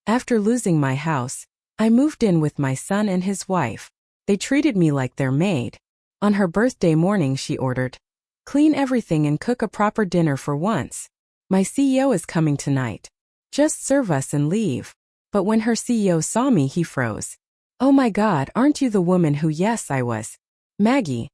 After losing my house, I moved in with my son and his wife. They treated me like their maid. On her birthday morning she ordered, "Clean everything and cook a proper dinner for once. My CEO is coming tonight. Just serve us and leave." But when her CEO saw me, he froze. "Oh my God, aren't you the woman who..." "Yes, I was. Maggie,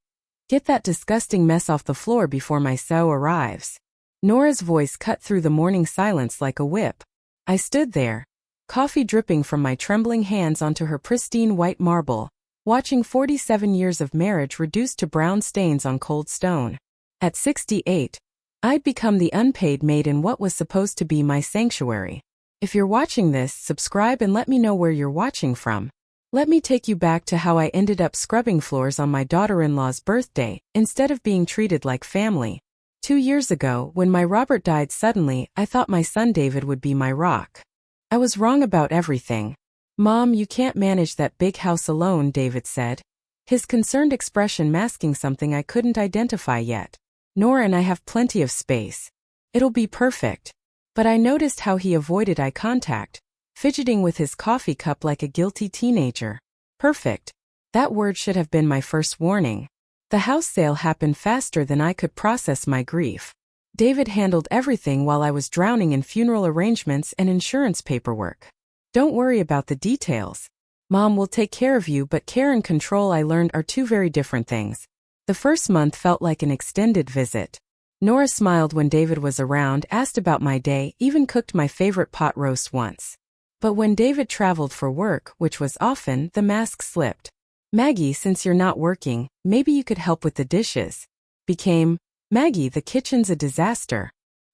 get that disgusting mess off the floor before my CEO arrives." Nora's voice cut through the morning silence like a whip. I stood there, coffee dripping from my trembling hands onto her pristine white marble, watching 47 years of marriage reduced to brown stains on cold stone. At 68, I'd become the unpaid maid in what was supposed to be my sanctuary. If you're watching this, subscribe and let me know where you're watching from. Let me take you back to how I ended up scrubbing floors on my daughter-in-law's birthday, instead of being treated like family. 2 years ago, when my Robert died suddenly, I thought my son David would be my rock. I was wrong about everything. "Mom, you can't manage that big house alone," David said, his concerned expression masking something I couldn't identify yet. "Nora and I have plenty of space. It'll be perfect." But I noticed how he avoided eye contact, fidgeting with his coffee cup like a guilty teenager. Perfect. That word should have been my first warning. The house sale happened faster than I could process my grief. David handled everything while I was drowning in funeral arrangements and insurance paperwork. "Don't worry about the details. Mom will take care of you," but care and control, I learned, are two very different things. The first month felt like an extended visit. Nora smiled when David was around, asked about my day, even cooked my favorite pot roast once. But when David traveled for work, which was often, the mask slipped. "Maggie, since you're not working, maybe you could help with the dishes," became, "Maggie, the kitchen's a disaster.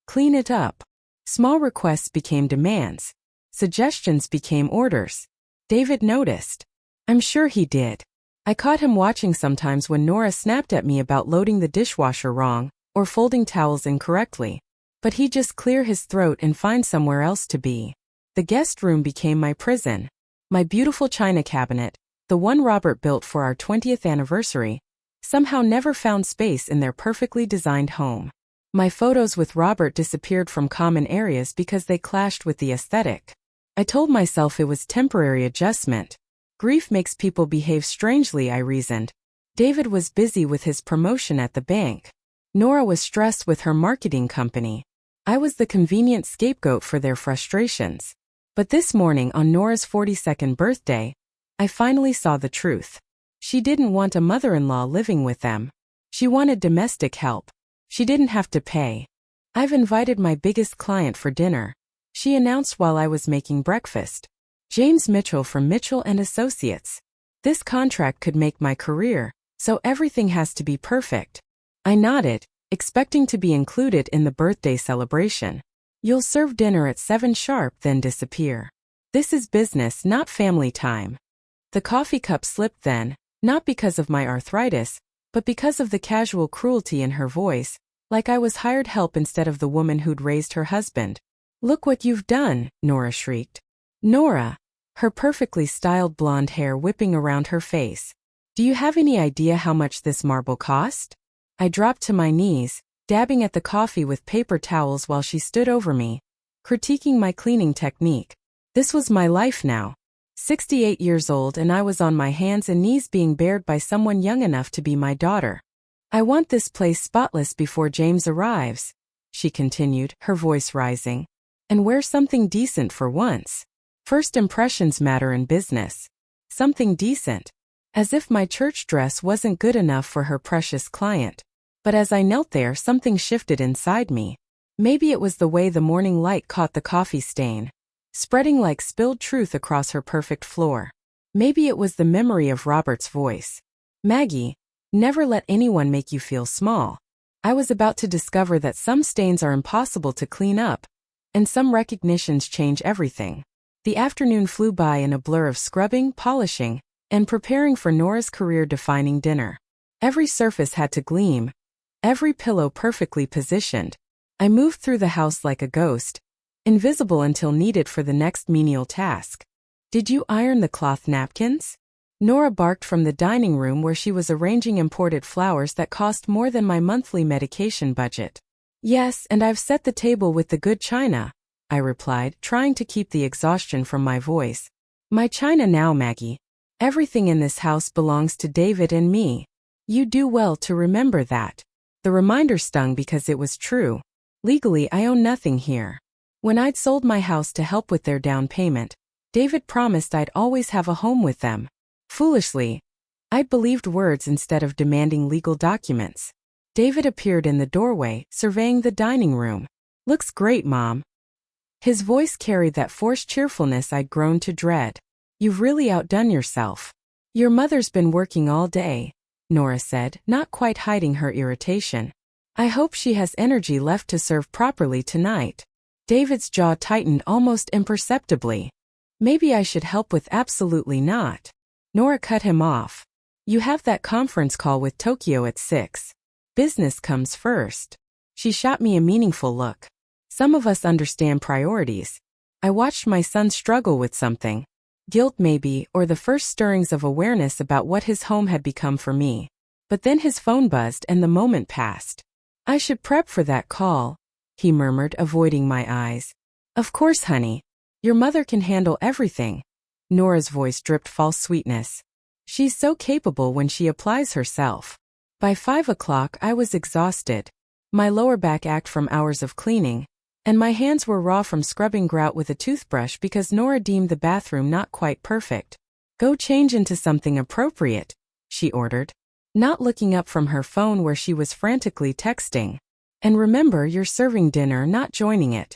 Clean it up." Small requests became demands. Suggestions became orders. David noticed. I'm sure he did. I caught him watching sometimes when Nora snapped at me about loading the dishwasher wrong, or folding towels incorrectly. But he'd just clear his throat and find somewhere else to be. The guest room became my prison. My beautiful china cabinet, the one Robert built for our 20th anniversary, somehow never found space in their perfectly designed home. My photos with Robert disappeared from common areas because they clashed with the aesthetic. I told myself it was temporary adjustment. Grief makes people behave strangely, I reasoned. David was busy with his promotion at the bank. Nora was stressed with her marketing company. I was the convenient scapegoat for their frustrations. But this morning, on Nora's 42nd birthday, I finally saw the truth. She didn't want a mother-in-law living with them. She wanted domestic help. She didn't have to pay. "I've invited my biggest client for dinner," she announced while I was making breakfast. "James Mitchell from Mitchell and Associates. This contract could make my career, so everything has to be perfect." I nodded, expecting to be included in the birthday celebration. "You'll serve dinner at 7 sharp, then disappear. This is business, not family time." The coffee cup slipped then, not because of my arthritis, but because of the casual cruelty in her voice, like I was hired help instead of the woman who'd raised her husband. "Look what you've done," Nora shrieked. Nora, her perfectly styled blonde hair whipping around her face. "Do you have any idea how much this marble cost?" I dropped to my knees, dabbing at the coffee with paper towels while she stood over me, critiquing my cleaning technique. This was my life now. 68 years old, and I was on my hands and knees being bared by someone young enough to be my daughter. "I want this place spotless before James arrives," she continued, her voice rising. "And wear something decent for once. First impressions matter in business. Something decent." As if my church dress wasn't good enough for her precious client. But as I knelt there, something shifted inside me. Maybe it was the way the morning light caught the coffee stain, spreading like spilled truth across her perfect floor. Maybe it was the memory of Robert's voice. "Maggie, never let anyone make you feel small." I was about to discover that some stains are impossible to clean up, and some recognitions change everything. The afternoon flew by in a blur of scrubbing, polishing, and preparing for Nora's career-defining dinner. Every surface had to gleam, every pillow perfectly positioned. I moved through the house like a ghost, invisible until needed for the next menial task. "Did you iron the cloth napkins?" Nora barked from the dining room where she was arranging imported flowers that cost more than my monthly medication budget. "Yes, and I've set the table with the good china," I replied, trying to keep the exhaustion from my voice. My china now, Maggie. Everything in this house belongs to David and me. You do well to remember that. The reminder stung because it was true. Legally, I own nothing here. When I'd sold my house to help with their down payment, David promised I'd always have a home with them. Foolishly, I'd believed words instead of demanding legal documents. David appeared in the doorway, surveying the dining room. Looks great, Mom. His voice carried that forced cheerfulness I'd grown to dread. You've really outdone yourself. Your mother's been working all day, Nora said, not quite hiding her irritation. I hope she has energy left to serve properly tonight. David's jaw tightened almost imperceptibly. Maybe I should help with absolutely not. Nora cut him off. You have that conference call with Tokyo at 6. Business comes first. She shot me a meaningful look. Some of us understand priorities. I watched my son struggle with something. Guilt maybe, or the first stirrings of awareness about what his home had become for me. But then his phone buzzed and the moment passed. I should prep for that call, he murmured, avoiding my eyes. Of course, honey. Your mother can handle everything. Nora's voice dripped false sweetness. She's so capable when she applies herself. By 5 o'clock I was exhausted. My lower back ached from hours of cleaning, and my hands were raw from scrubbing grout with a toothbrush because Nora deemed the bathroom not quite perfect. Go change into something appropriate, she ordered, not looking up from her phone where she was frantically texting. And remember, you're serving dinner, not joining it.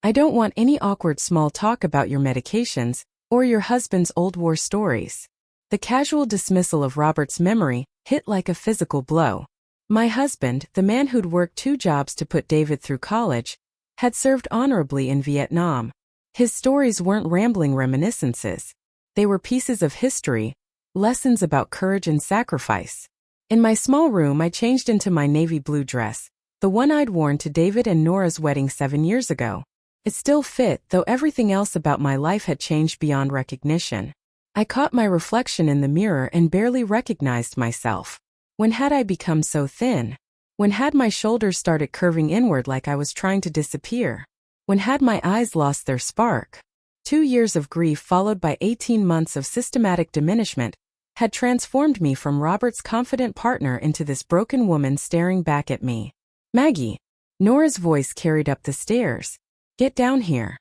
I don't want any awkward small talk about your medications or your husband's old war stories. The casual dismissal of Robert's memory hit like a physical blow. My husband, the man who'd worked 2 jobs to put David through college, had served honorably in Vietnam. His stories weren't rambling reminiscences. They were pieces of history, lessons about courage and sacrifice. In my small room, I changed into my navy blue dress, the one I'd worn to David and Nora's wedding 7 years ago. It still fit, though everything else about my life had changed beyond recognition. I caught my reflection in the mirror and barely recognized myself. When had I become so thin? When had my shoulders started curving inward like I was trying to disappear? When had my eyes lost their spark? 2 years of grief followed by 18 months of systematic diminishment had transformed me from Robert's confident partner into this broken woman staring back at me. Maggie. Nora's voice carried up the stairs. Get down here.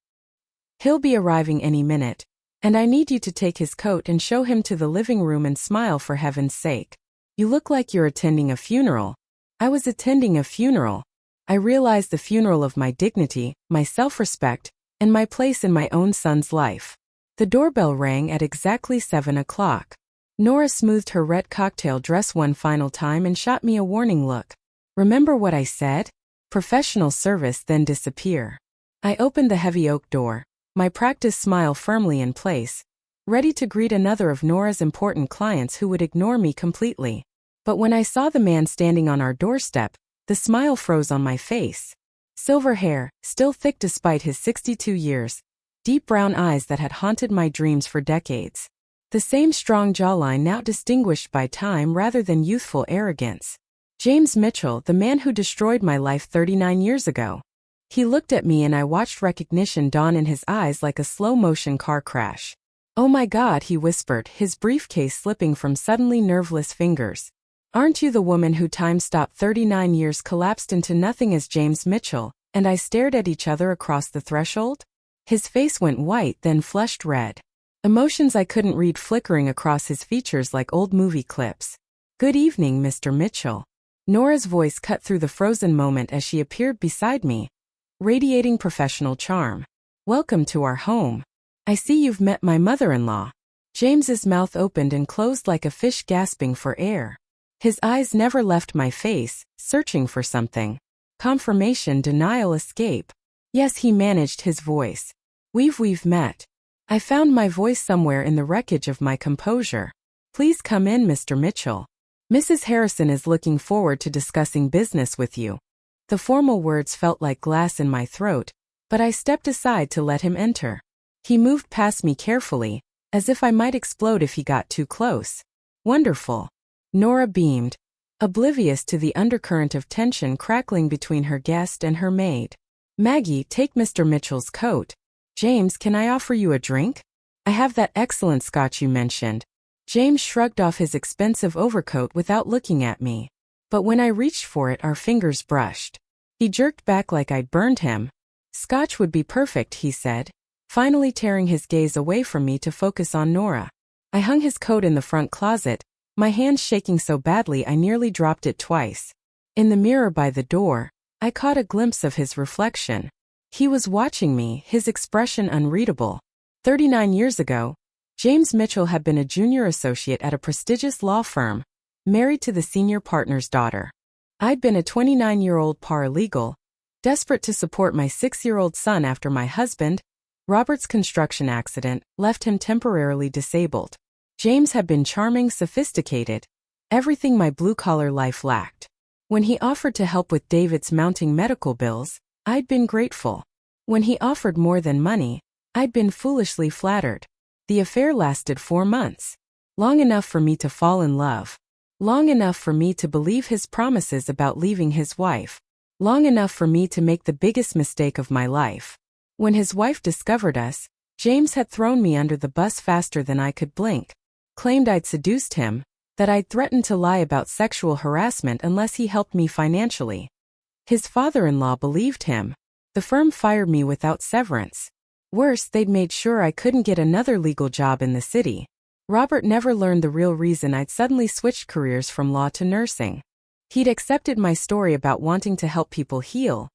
He'll be arriving any minute, and I need you to take his coat and show him to the living room and smile for heaven's sake. You look like you're attending a funeral. I was attending a funeral. I realized the funeral of my dignity, my self-respect, and my place in my own son's life. The doorbell rang at exactly 7 o'clock. Nora smoothed her red cocktail dress one final time and shot me a warning look. Remember what I said? Professional service, then disappear. I opened the heavy oak door, my practiced smile firmly in place, ready to greet another of Nora's important clients who would ignore me completely. But when I saw the man standing on our doorstep, the smile froze on my face. Silver hair, still thick despite his 62 years, deep brown eyes that had haunted my dreams for decades. The same strong jawline now distinguished by time rather than youthful arrogance. James Mitchell, the man who destroyed my life 39 years ago. He looked at me and I watched recognition dawn in his eyes like a slow-motion car crash. Oh my God, he whispered, his briefcase slipping from suddenly nerveless fingers. Aren't you the woman who time stopped 39 years collapsed into nothing as James Mitchell, and I stared at each other across the threshold? His face went white, then flushed red. Emotions I couldn't read flickering across his features like old movie clips. Good evening, Mr. Mitchell. Nora's voice cut through the frozen moment as she appeared beside me, radiating professional charm. Welcome to our home. I see you've met my mother-in-law. James's mouth opened and closed like a fish gasping for air. His eyes never left my face, searching for something. Confirmation, denial, escape. Yes, he managed his voice. We've met. I found my voice somewhere in the wreckage of my composure. Please come in, Mr. Mitchell. Mrs. Harrison is looking forward to discussing business with you. The formal words felt like glass in my throat, but I stepped aside to let him enter. He moved past me carefully, as if I might explode if he got too close. Wonderful. Nora beamed, oblivious to the undercurrent of tension crackling between her guest and her maid. Maggie, take Mr. Mitchell's coat. James, can I offer you a drink? I have that excellent scotch you mentioned. James shrugged off his expensive overcoat without looking at me. But when I reached for it, our fingers brushed. He jerked back like I'd burned him. Scotch would be perfect, he said, finally tearing his gaze away from me to focus on Nora. I hung his coat in the front closet, my hands shaking so badly I nearly dropped it twice. In the mirror by the door, I caught a glimpse of his reflection. He was watching me, his expression unreadable. 39 years ago, James Mitchell had been a junior associate at a prestigious law firm, married to the senior partner's daughter. I'd been a 29-year-old paralegal, desperate to support my 6-year-old son after my husband, Robert's construction accident, left him temporarily disabled. James had been charming, sophisticated, everything my blue-collar life lacked. When he offered to help with David's mounting medical bills, I'd been grateful. When he offered more than money, I'd been foolishly flattered. The affair lasted 4 months. Long enough for me to fall in love. Long enough for me to believe his promises about leaving his wife. Long enough for me to make the biggest mistake of my life. When his wife discovered us, James had thrown me under the bus faster than I could blink. Claimed I'd seduced him, that I'd threatened to lie about sexual harassment unless he helped me financially. His father-in-law believed him. The firm fired me without severance. Worse, they'd made sure I couldn't get another legal job in the city. Robert never learned the real reason I'd suddenly switched careers from law to nursing. He'd accepted my story about wanting to help people heal,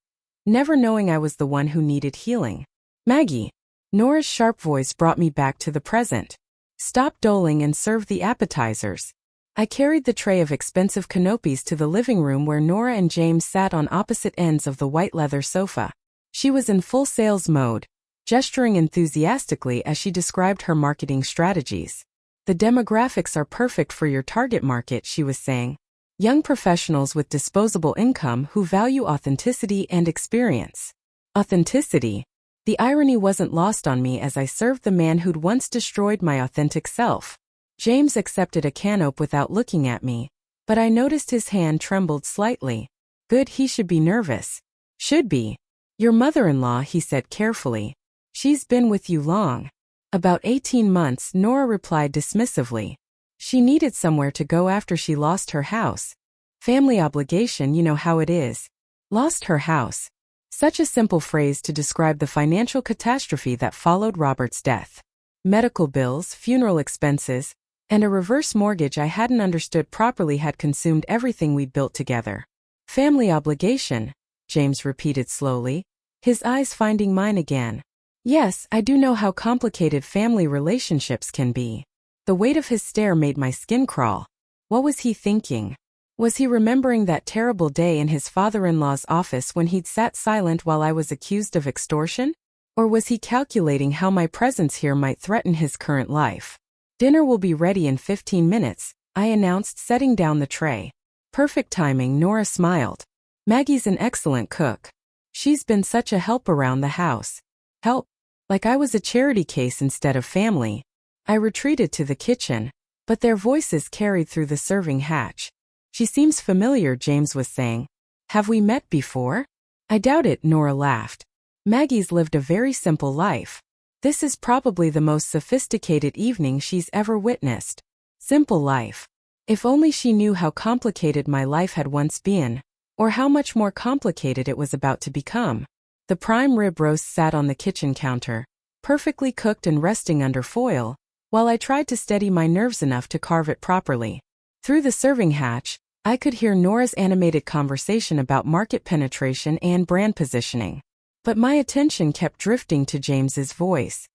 never knowing I was the one who needed healing. Maggie. Nora's sharp voice brought me back to the present. Stop doling and serve the appetizers. I carried the tray of expensive canopies to the living room where Nora and James sat on opposite ends of the white leather sofa. She was in full sales mode, gesturing enthusiastically as she described her marketing strategies. The demographics are perfect for your target market, she was saying. Young professionals with disposable income who value authenticity and experience. Authenticity. The irony wasn't lost on me as I served the man who'd once destroyed my authentic self. James accepted a canope without looking at me, but I noticed his hand trembled slightly. Good, he should be nervous. Should be. Your mother-in-law, he said carefully. She's been with you long. About 18 months, Nora replied dismissively. She needed somewhere to go after she lost her house. Family obligation, you know how it is. Lost her house. Such a simple phrase to describe the financial catastrophe that followed Robert's death. Medical bills, funeral expenses, and a reverse mortgage I hadn't understood properly had consumed everything we'd built together. Family obligation, James repeated slowly, his eyes finding mine again. Yes, I do know how complicated family relationships can be. The weight of his stare made my skin crawl. What was he thinking? Was he remembering that terrible day in his father-in-law's office when he'd sat silent while I was accused of extortion? Or was he calculating how my presence here might threaten his current life? Dinner will be ready in 15 minutes, I announced, setting down the tray. Perfect timing, Nora smiled. Maggie's an excellent cook. She's been such a help around the house. Help? Like I was a charity case instead of family. I retreated to the kitchen, but their voices carried through the serving hatch. She seems familiar, James was saying. Have we met before? I doubt it, Nora laughed. Maggie's lived a very simple life. This is probably the most sophisticated evening she's ever witnessed. Simple life. If only she knew how complicated my life had once been, or how much more complicated it was about to become. The prime rib roast sat on the kitchen counter, perfectly cooked and resting under foil, while I tried to steady my nerves enough to carve it properly. Through the serving hatch, I could hear Nora's animated conversation about market penetration and brand positioning. But my attention kept drifting to James's voice.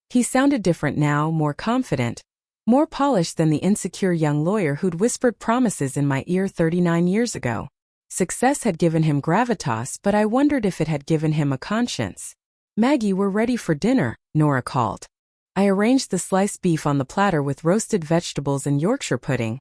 He sounded different now, more confident, more polished than the insecure young lawyer who'd whispered promises in my ear 39 years ago. Success had given him gravitas, but I wondered if it had given him a conscience. Maggie, we're ready for dinner, Nora called. I arranged the sliced beef on the platter with roasted vegetables and Yorkshire pudding,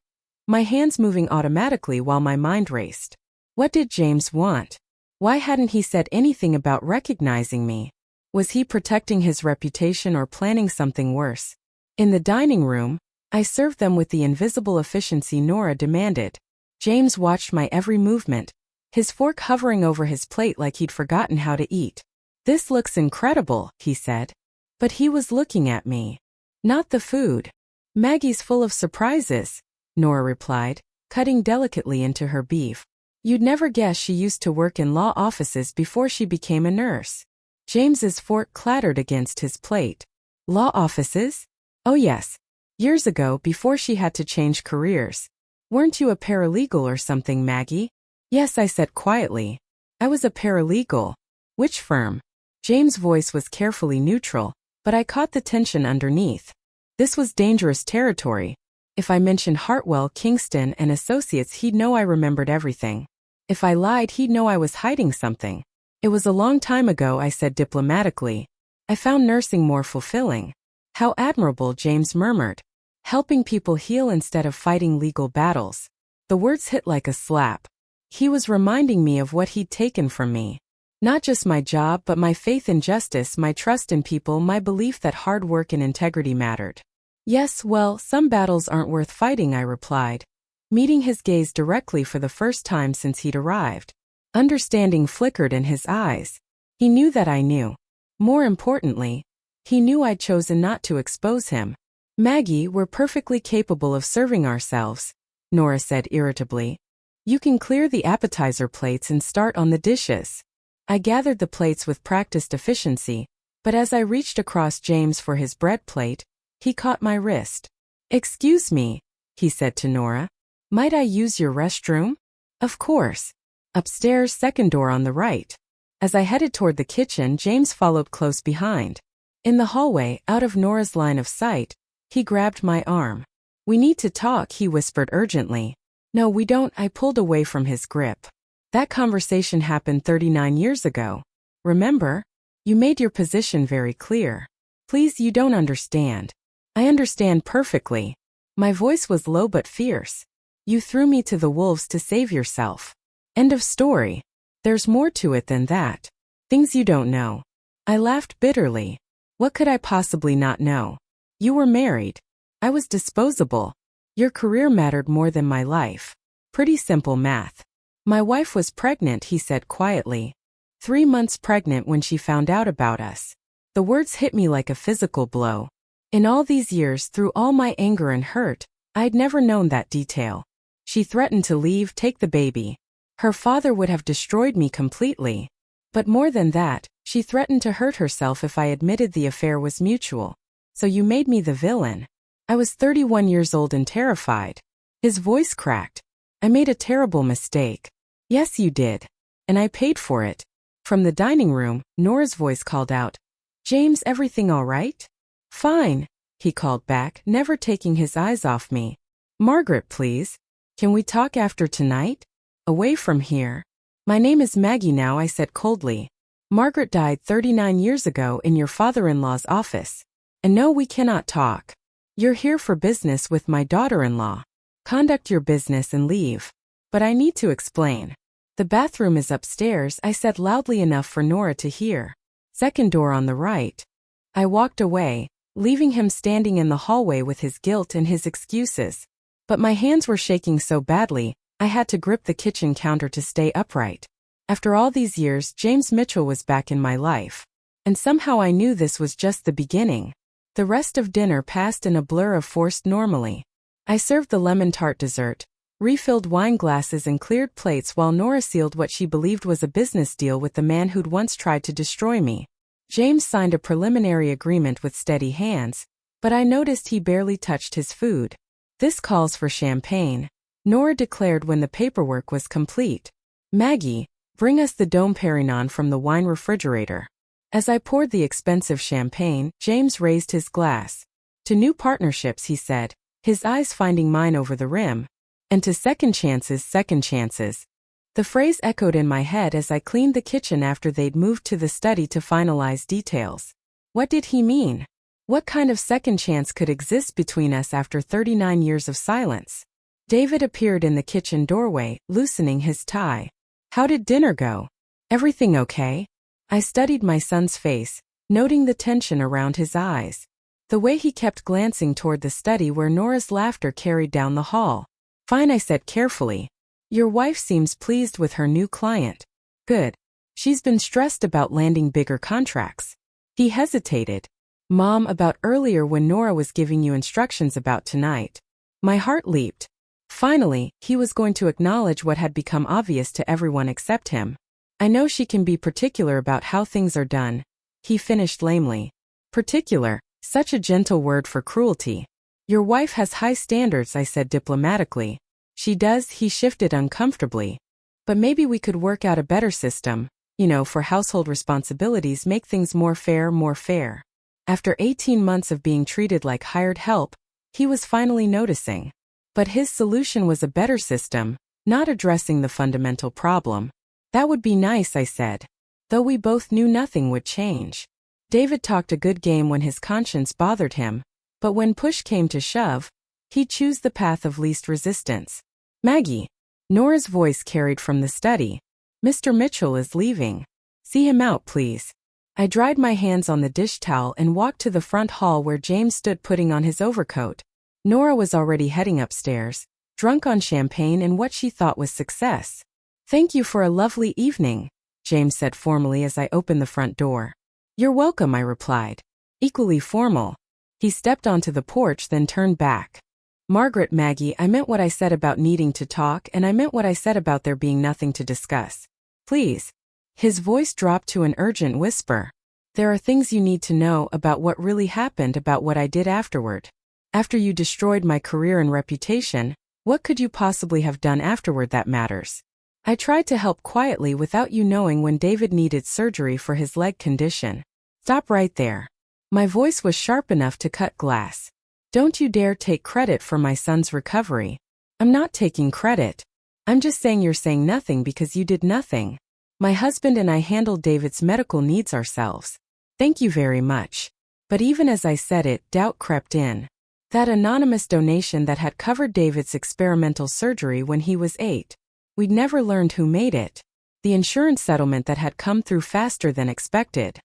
my hands moving automatically while my mind raced. What did James want? Why hadn't he said anything about recognizing me? Was he protecting his reputation or planning something worse? In the dining room, I served them with the invisible efficiency Nora demanded. James watched my every movement, his fork hovering over his plate like he'd forgotten how to eat. "This looks incredible," he said. But he was looking at me, not the food. "Maggie's full of surprises," Nora replied, cutting delicately into her beef. "You'd never guess she used to work in law offices before she became a nurse." James's fork clattered against his plate. "Law offices?" "Oh yes. Years ago, before she had to change careers." "Weren't you a paralegal or something, Maggie?" "Yes," I said quietly. "I was a paralegal." "Which firm?" James' voice was carefully neutral, but I caught the tension underneath. This was dangerous territory. If I mentioned Hartwell, Kingston, and Associates, he'd know I remembered everything. If I lied, he'd know I was hiding something. "It was a long time ago," I said diplomatically. "I found nursing more fulfilling." "How admirable," James murmured. "Helping people heal instead of fighting legal battles." The words hit like a slap. He was reminding me of what he'd taken from me. Not just my job, but my faith in justice, my trust in people, my belief that hard work and integrity mattered. "Yes, well, some battles aren't worth fighting," I replied, meeting his gaze directly for the first time since he'd arrived. Understanding flickered in his eyes. He knew that I knew. More importantly, he knew I'd chosen not to expose him. "Maggie, we're perfectly capable of serving ourselves," Nora said irritably. "You can clear the appetizer plates and start on the dishes." I gathered the plates with practiced efficiency, but as I reached across James for his bread plate, he caught my wrist. "Excuse me," he said to Nora. "Might I use your restroom?" "Of course. Upstairs, second door on the right." As I headed toward the kitchen, James followed close behind. In the hallway, out of Nora's line of sight, he grabbed my arm. "We need to talk," he whispered urgently. "No, we don't," I pulled away from his grip. "That conversation happened 39 years ago. Remember? You made your position very clear." "Please, you don't understand." "I understand perfectly." My voice was low but fierce. "You threw me to the wolves to save yourself. End of story. There's more to it than that. Things you don't know." I laughed bitterly. What could I possibly not know? "You were married. I was disposable. Your career mattered more than my life. Pretty simple math." "My wife was pregnant," he said quietly. 3 months pregnant when she found out about us." The words hit me like a physical blow. In all these years, through all my anger and hurt, I'd never known that detail. She threatened to leave, take the baby. Her father would have destroyed me completely. But more than that, she threatened to hurt herself if I admitted the affair was mutual. "So you made me the villain." I was 31 years old and terrified. His voice cracked. "I made a terrible mistake." "Yes, you did. And I paid for it." From the dining room, Nora's voice called out, "James, everything all right?" "Fine," he called back, never taking his eyes off me. "Margaret, please. Can we talk after tonight? Away from here." "My name is Maggie now," I said coldly. "Margaret died 39 years ago in your father-in-law's office. And no, we cannot talk. You're here for business with my daughter-in-law. Conduct your business and leave." "But I need to explain." "The bathroom is upstairs," I said loudly enough for Nora to hear. "Second door on the right." I walked away, leaving him standing in the hallway with his guilt and his excuses. But my hands were shaking so badly, I had to grip the kitchen counter to stay upright. After all these years, James Mitchell was back in my life. And somehow I knew this was just the beginning. The rest of dinner passed in a blur of forced normalcy. I served the lemon tart dessert, refilled wine glasses and cleared plates while Nora sealed what she believed was a business deal with the man who'd once tried to destroy me. James signed a preliminary agreement with steady hands, but I noticed he barely touched his food. "This calls for champagne," Nora declared when the paperwork was complete. "Maggie, bring us the Dom Perignon from the wine refrigerator." As I poured the expensive champagne, James raised his glass. "To new partnerships," he said, his eyes finding mine over the rim. "And to second chances, second chances." The phrase echoed in my head as I cleaned the kitchen after they'd moved to the study to finalize details. What did he mean? What kind of second chance could exist between us after 39 years of silence? David appeared in the kitchen doorway, loosening his tie. "How did dinner go? Everything okay?" I studied my son's face, noting the tension around his eyes. The way he kept glancing toward the study where Nora's laughter carried down the hall. "Fine," I said carefully. Your wife seems pleased with her new client. Good. She's been stressed about landing bigger contracts. He hesitated. Mom, about earlier when Nora was giving you instructions about tonight. My heart leaped. Finally, he was going to acknowledge what had become obvious to everyone except him. I know she can be particular about how things are done. He finished lamely. Particular, such a gentle word for cruelty. Your wife has high standards, I said diplomatically. She does, he shifted uncomfortably. But maybe we could work out a better system, for household responsibilities, make things more fair. After 18 months of being treated like hired help, he was finally noticing. But his solution was a better system, not addressing the fundamental problem. That would be nice, I said. Though we both knew nothing would change. David talked a good game when his conscience bothered him, but when push came to shove, he'd choose the path of least resistance. Maggie. Nora's voice carried from the study. Mr. Mitchell is leaving. See him out, please. I dried my hands on the dish towel and walked to the front hall where James stood putting on his overcoat. Nora was already heading upstairs, drunk on champagne and what she thought was success. Thank you for a lovely evening, James said formally as I opened the front door. You're welcome, I replied. Equally formal. He stepped onto the porch then turned back. Margaret, Maggie, I meant what I said about needing to talk, and I meant what I said about there being nothing to discuss. Please. His voice dropped to an urgent whisper. There are things you need to know about what really happened, about what I did afterward. After you destroyed my career and reputation, what could you possibly have done afterward that matters? I tried to help quietly without you knowing when David needed surgery for his leg condition. Stop right there. My voice was sharp enough to cut glass. Don't you dare take credit for my son's recovery. I'm not taking credit. I'm just saying you're saying nothing because you did nothing. My husband and I handled David's medical needs ourselves. Thank you very much. But even as I said it, doubt crept in. That anonymous donation that had covered David's experimental surgery when he was 8. We'd never learned who made it. The insurance settlement that had come through faster than expected.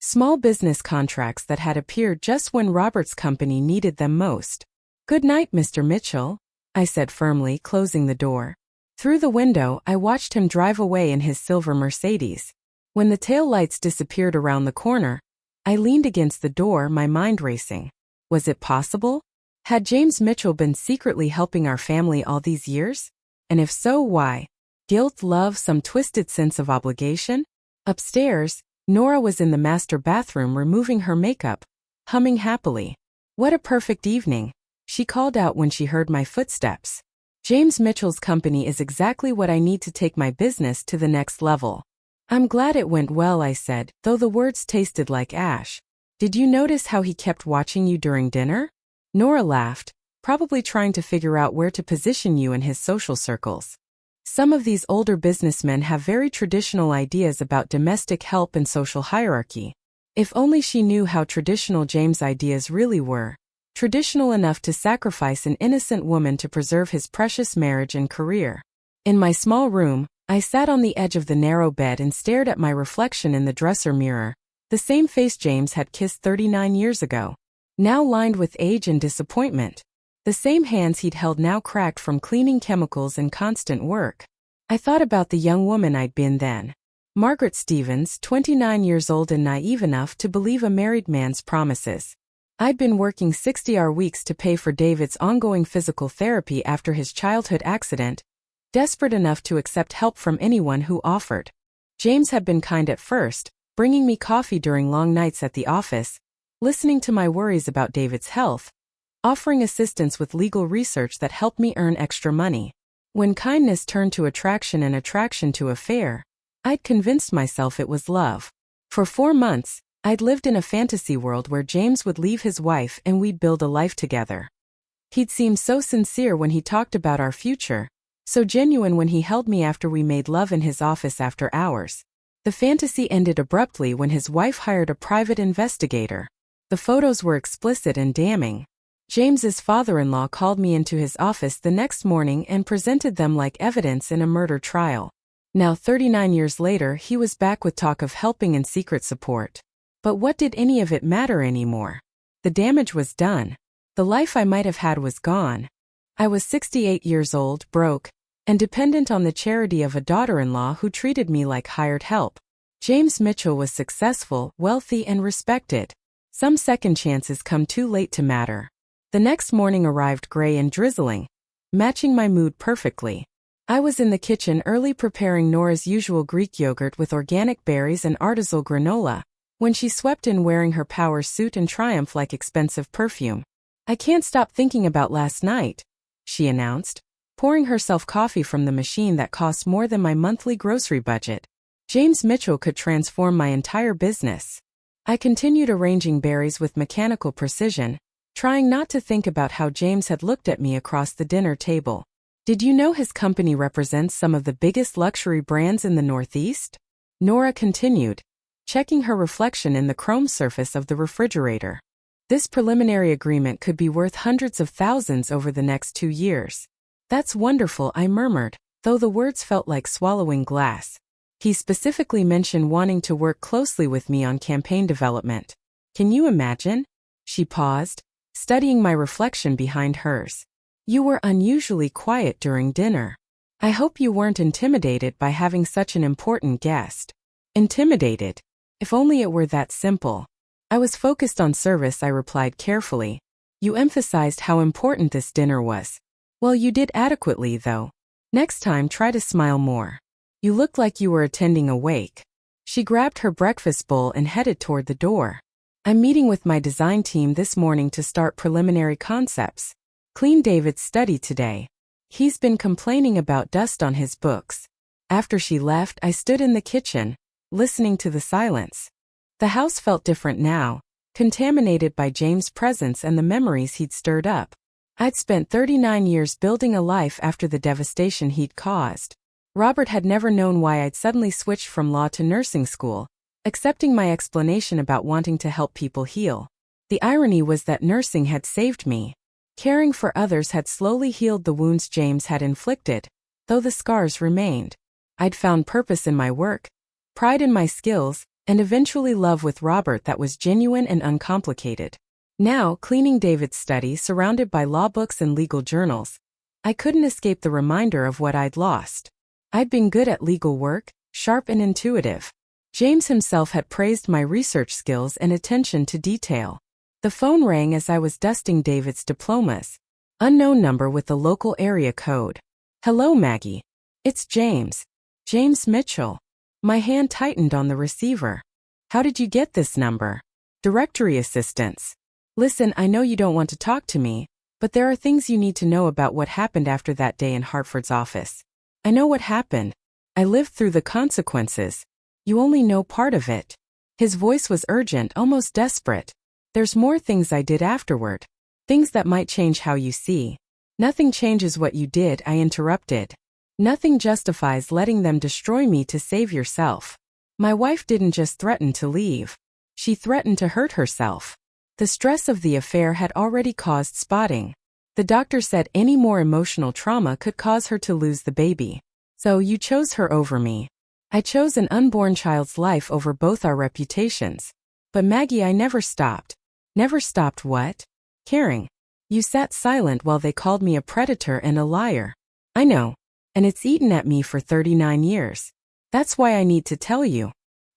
Small business contracts that had appeared just when Robert's company needed them most. Good night, Mr. Mitchell, I said firmly, closing the door. Through the window, I watched him drive away in his silver Mercedes. When the taillights disappeared around the corner, I leaned against the door, my mind racing. Was it possible? Had James Mitchell been secretly helping our family all these years? And if so, why? Guilt, love, some twisted sense of obligation? Upstairs, Nora was in the master bathroom removing her makeup, humming happily. What a perfect evening, she called out when she heard my footsteps. James Mitchell's company is exactly what I need to take my business to the next level. I'm glad it went well, I said, though the words tasted like ash. Did you notice how he kept watching you during dinner? Nora laughed, probably trying to figure out where to position you in his social circles. Some of these older businessmen have very traditional ideas about domestic help and social hierarchy. If only she knew how traditional James' ideas really were. Traditional enough to sacrifice an innocent woman to preserve his precious marriage and career. In my small room, I sat on the edge of the narrow bed and stared at my reflection in the dresser mirror, the same face James had kissed 39 years ago. Now lined with age and disappointment. The same hands he'd held now cracked from cleaning chemicals and constant work. I thought about the young woman I'd been then. Margaret Stevens, 29 years old and naive enough to believe a married man's promises. I'd been working 60-hour weeks to pay for David's ongoing physical therapy after his childhood accident, desperate enough to accept help from anyone who offered. James had been kind at first, bringing me coffee during long nights at the office, listening to my worries about David's health, offering assistance with legal research that helped me earn extra money. When kindness turned to attraction and attraction to affair, I'd convinced myself it was love. For 4 months, I'd lived in a fantasy world where James would leave his wife and we'd build a life together. He'd seem so sincere when he talked about our future, so genuine when he held me after we made love in his office after hours. The fantasy ended abruptly when his wife hired a private investigator. The photos were explicit and damning. James's father-in-law called me into his office the next morning and presented them like evidence in a murder trial. Now 39 years later, he was back with talk of helping and secret support. But what did any of it matter anymore? The damage was done. The life I might have had was gone. I was 68 years old, broke, and dependent on the charity of a daughter-in-law who treated me like hired help. James Mitchell was successful, wealthy, and respected. Some second chances come too late to matter. The next morning arrived gray and drizzling, matching my mood perfectly. I was in the kitchen early preparing Nora's usual Greek yogurt with organic berries and artisanal granola, when she swept in wearing her power suit and triumph-like expensive perfume. "I can't stop thinking about last night," she announced, pouring herself coffee from the machine that cost more than my monthly grocery budget. James Mitchell could transform my entire business. I continued arranging berries with mechanical precision, trying not to think about how James had looked at me across the dinner table. "Did you know his company represents some of the biggest luxury brands in the Northeast?" Nora continued, checking her reflection in the chrome surface of the refrigerator. "This preliminary agreement could be worth hundreds of thousands over the next 2 years." "That's wonderful," I murmured, though the words felt like swallowing glass. "He specifically mentioned wanting to work closely with me on campaign development. Can you imagine?" She paused, studying my reflection behind hers. "You were unusually quiet during dinner. I hope you weren't intimidated by having such an important guest." "Intimidated? If only it were that simple." "I was focused on service," I replied carefully. "You emphasized how important this dinner was." "Well, you did adequately, though. Next time, try to smile more. You looked like you were attending a wake." She grabbed her breakfast bowl and headed toward the door. "I'm meeting with my design team this morning to start preliminary concepts. Clean David's study today. He's been complaining about dust on his books." After she left, I stood in the kitchen, listening to the silence. The house felt different now, contaminated by James' presence and the memories he'd stirred up. I'd spent 39 years building a life after the devastation he'd caused. Robert had never known why I'd suddenly switched from law to nursing school, accepting my explanation about wanting to help people heal. The irony was that nursing had saved me. Caring for others had slowly healed the wounds James had inflicted, though the scars remained. I'd found purpose in my work, pride in my skills, and eventually love with Robert that was genuine and uncomplicated. Now, cleaning David's study surrounded by law books and legal journals, I couldn't escape the reminder of what I'd lost. I'd been good at legal work, sharp and intuitive. James himself had praised my research skills and attention to detail. The phone rang as I was dusting David's diplomas. Unknown number with the local area code. "Hello, Maggie. It's James. James Mitchell." My hand tightened on the receiver. "How did you get this number?" "Directory assistance." "Listen, I know you don't want to talk to me, but there are things you need to know about what happened after that day in Hartford's office." "I know what happened. I lived through the consequences. You only know part of it." His voice was urgent, almost desperate. "There's more things I did afterward. Things that might change how you see." "Nothing changes what you did," I interrupted. "Nothing justifies letting them destroy me to save yourself." My wife didn't just threaten to leave. She threatened to hurt herself. The stress of the affair had already caused spotting. The doctor said any more emotional trauma could cause her to lose the baby. "So you chose her over me." "I chose an unborn child's life over both our reputations." "But Maggie, I never stopped." "Never stopped what?" "Caring. You sat silent while they called me a predator and a liar." "I know. And it's eaten at me for 39 years. That's why I need to tell you."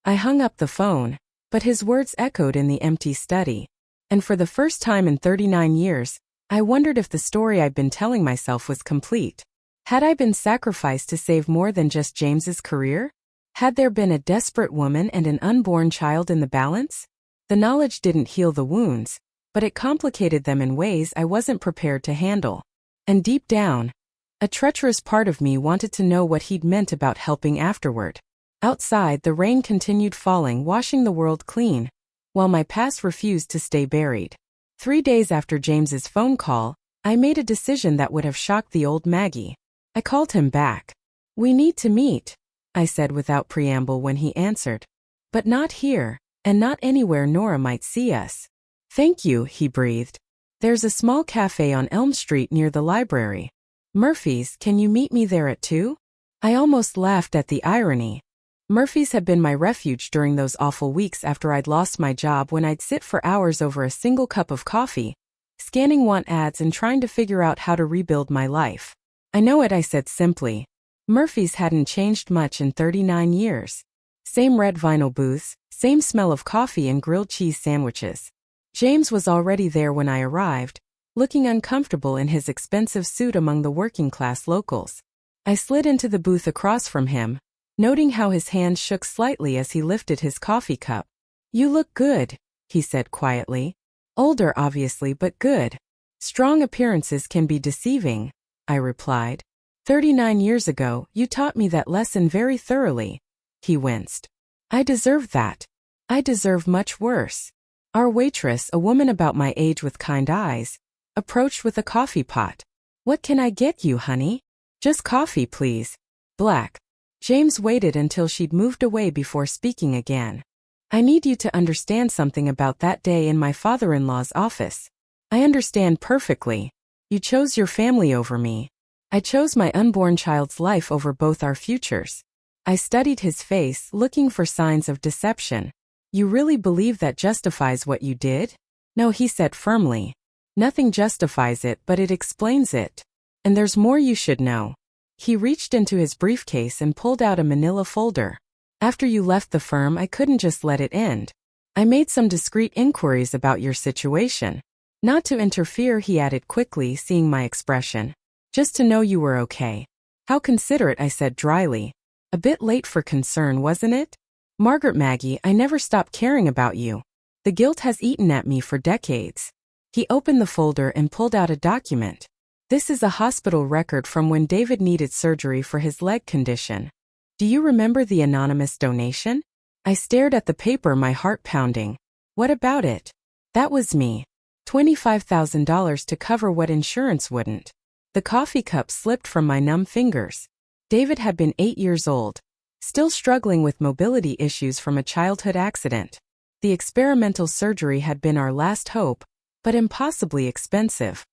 I hung up the phone, but his words echoed in the empty study. And for the first time in 39 years, I wondered if the story I'd been telling myself was complete. Had I been sacrificed to save more than just James's career? Had there been a desperate woman and an unborn child in the balance? The knowledge didn't heal the wounds, but it complicated them in ways I wasn't prepared to handle. And deep down, a treacherous part of me wanted to know what he'd meant about helping afterward. Outside, the rain continued falling, washing the world clean, while my past refused to stay buried. 3 days after James's phone call, I made a decision that would have shocked the old Maggie. I called him back. "We need to meet," I said without preamble when he answered. "But not here, and not anywhere Nora might see us." "Thank you," he breathed. "There's a small cafe on Elm Street near the library. Murphy's, can you meet me there at 2? I almost laughed at the irony. Murphy's had been my refuge during those awful weeks after I'd lost my job, when I'd sit for hours over a single cup of coffee, scanning want ads and trying to figure out how to rebuild my life. I know it, I said simply. Murphy's hadn't changed much in 39 years. Same red vinyl booths, same smell of coffee and grilled cheese sandwiches. James was already there when I arrived, looking uncomfortable in his expensive suit among the working-class locals. I slid into the booth across from him, noting how his hands shook slightly as he lifted his coffee cup. "You look good," he said quietly. "Older, obviously, but good." "Strong appearances can be deceiving," I replied. 39 years ago, you taught me that lesson very thoroughly." He winced. "I deserved that. I deserve much worse." Our waitress, a woman about my age with kind eyes, approached with a coffee pot. "What can I get you, honey?" "Just coffee, please. Black." James waited until she'd moved away before speaking again. "I need you to understand something about that day in my father-in-law's office. I understand perfectly. You chose your family over me. I chose my unborn child's life over both our futures." I studied his face, looking for signs of deception. "You really believe that justifies what you did?" "No," he said firmly. "Nothing justifies it, but it explains it. And there's more you should know." He reached into his briefcase and pulled out a manila folder. "After you left the firm, I couldn't just let it end. I made some discreet inquiries about your situation. Not to interfere," he added quickly, seeing my expression. "Just to know you were okay." "How considerate," I said dryly. "A bit late for concern, wasn't it?" "Margaret Maggie, I never stopped caring about you. The guilt has eaten at me for decades." He opened the folder and pulled out a document. "This is a hospital record from when David needed surgery for his leg condition. Do you remember the anonymous donation?" I stared at the paper, my heart pounding. "What about it?" "That was me. $25,000 to cover what insurance wouldn't." The coffee cup slipped from my numb fingers. David had been 8 years old, still struggling with mobility issues from a childhood accident. The experimental surgery had been our last hope, but impossibly expensive.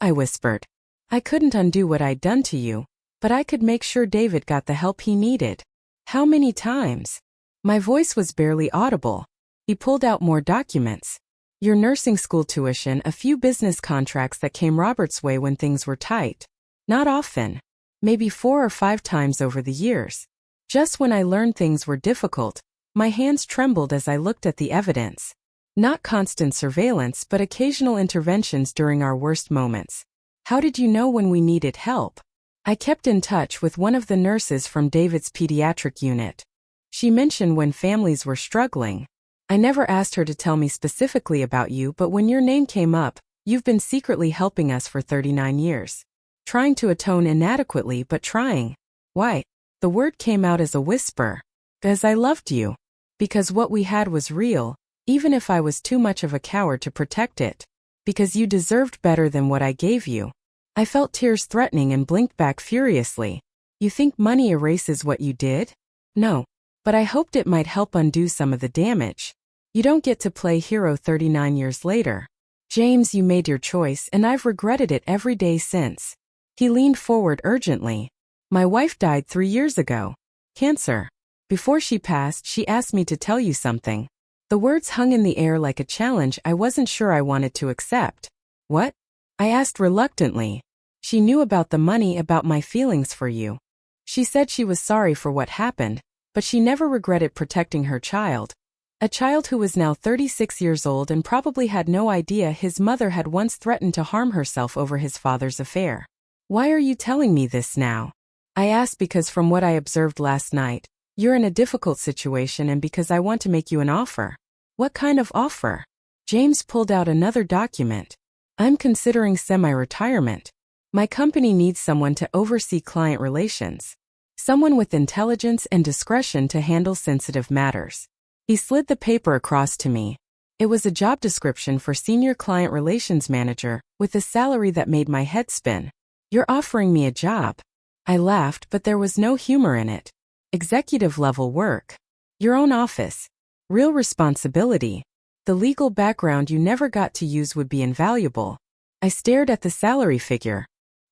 I whispered. "I couldn't undo what I'd done to you, but I could make sure David got the help he needed." "How many times?" My voice was barely audible. He pulled out more documents. "Your nursing school tuition, a few business contracts that came Robert's way when things were tight. Not often. Maybe 4 or 5 times over the years. Just when I learned things were difficult, my hands trembled as I looked at the evidence. Not constant surveillance, but occasional interventions during our worst moments." "How did you know when we needed help?" "I kept in touch with one of the nurses from David's pediatric unit. She mentioned when families were struggling. I never asked her to tell me specifically about you, but when your name came up, you've been secretly helping us for 39 years. Trying to atone inadequately, but trying." "Why?" The word came out as a whisper. "Because I loved you. Because what we had was real, even if I was too much of a coward to protect it. Because you deserved better than what I gave you." I felt tears threatening and blinked back furiously. "You think money erases what you did?" "No. But I hoped it might help undo some of the damage. You don't get to play hero 39 years later. James, you made your choice, and I've regretted it every day since." He leaned forward urgently. "My wife died 3 years ago. Cancer. Before she passed, she asked me to tell you something." The words hung in the air like a challenge I wasn't sure I wanted to accept. "What?" I asked reluctantly. "She knew about the money, about my feelings for you. She said she was sorry for what happened, but she never regretted protecting her child. A child who was now 36 years old and probably had no idea his mother had once threatened to harm herself over his father's affair." "Why are you telling me this now?" I asked because from what I observed last night, you're in a difficult situation, and because I want to make you an offer." "What kind of offer?" James pulled out another document. "I'm considering semi-retirement. My company needs someone to oversee client relations. Someone with intelligence and discretion to handle sensitive matters." He slid the paper across to me. It was a job description for Senior Client Relations Manager, with a salary that made my head spin. "You're offering me a job." I laughed, but there was no humor in it. "Executive-level work. Your own office. Real responsibility. The legal background you never got to use would be invaluable." I stared at the salary figure.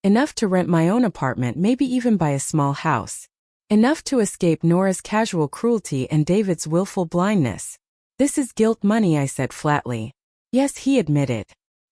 Enough to rent my own apartment, maybe even buy a small house. Enough to escape Nora's casual cruelty and David's willful blindness. "This is guilt money," I said flatly. "Yes," he admitted.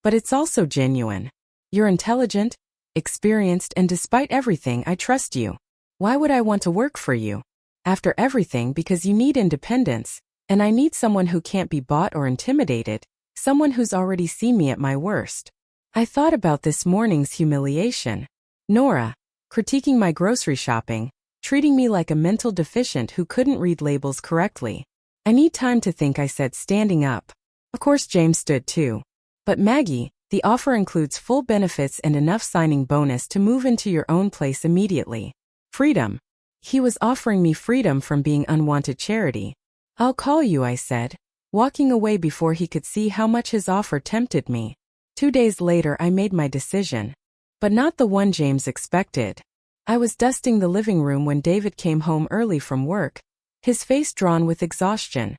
"But it's also genuine. You're intelligent, experienced, and despite everything, I trust you. Why would I want to work for you? After everything, because you need independence, and I need someone who can't be bought or intimidated, someone who's already seen me at my worst. I thought about this morning's humiliation. Nora, critiquing my grocery shopping, treating me like a mental deficient who couldn't read labels correctly. I need time to think, I said, standing up. Of course James stood too. But Maggie, the offer includes full benefits and enough signing bonus to move into your own place immediately. Freedom. He was offering me freedom from being unwanted charity. I'll call you, I said, walking away before he could see how much his offer tempted me. 2 days later I made my decision. But not the one James expected. I was dusting the living room when David came home early from work, his face drawn with exhaustion.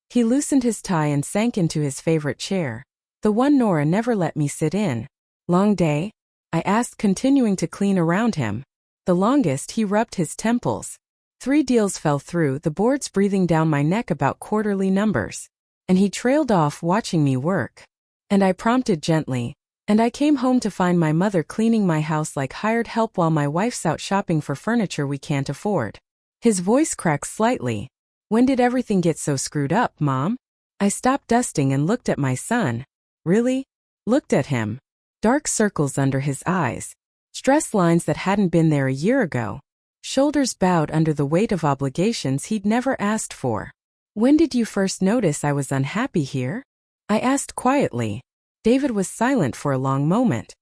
He loosened his tie and sank into his favorite chair, the one Nora never let me sit in. Long day? I asked, continuing to clean around him. The longest. He rubbed his temples. 3 deals fell through, the boards breathing down my neck about quarterly numbers. And he trailed off, watching me work. And I prompted gently. And I came home to find my mother cleaning my house like hired help while my wife's out shopping for furniture we can't afford. His voice cracked slightly. When did everything get so screwed up, Mom? I stopped dusting and looked at my son. Really? Looked at him. Dark circles under his eyes. Stress lines that hadn't been there a year ago. Shoulders bowed under the weight of obligations he'd never asked for. When did you first notice I was unhappy here? I asked quietly. David was silent for a long moment.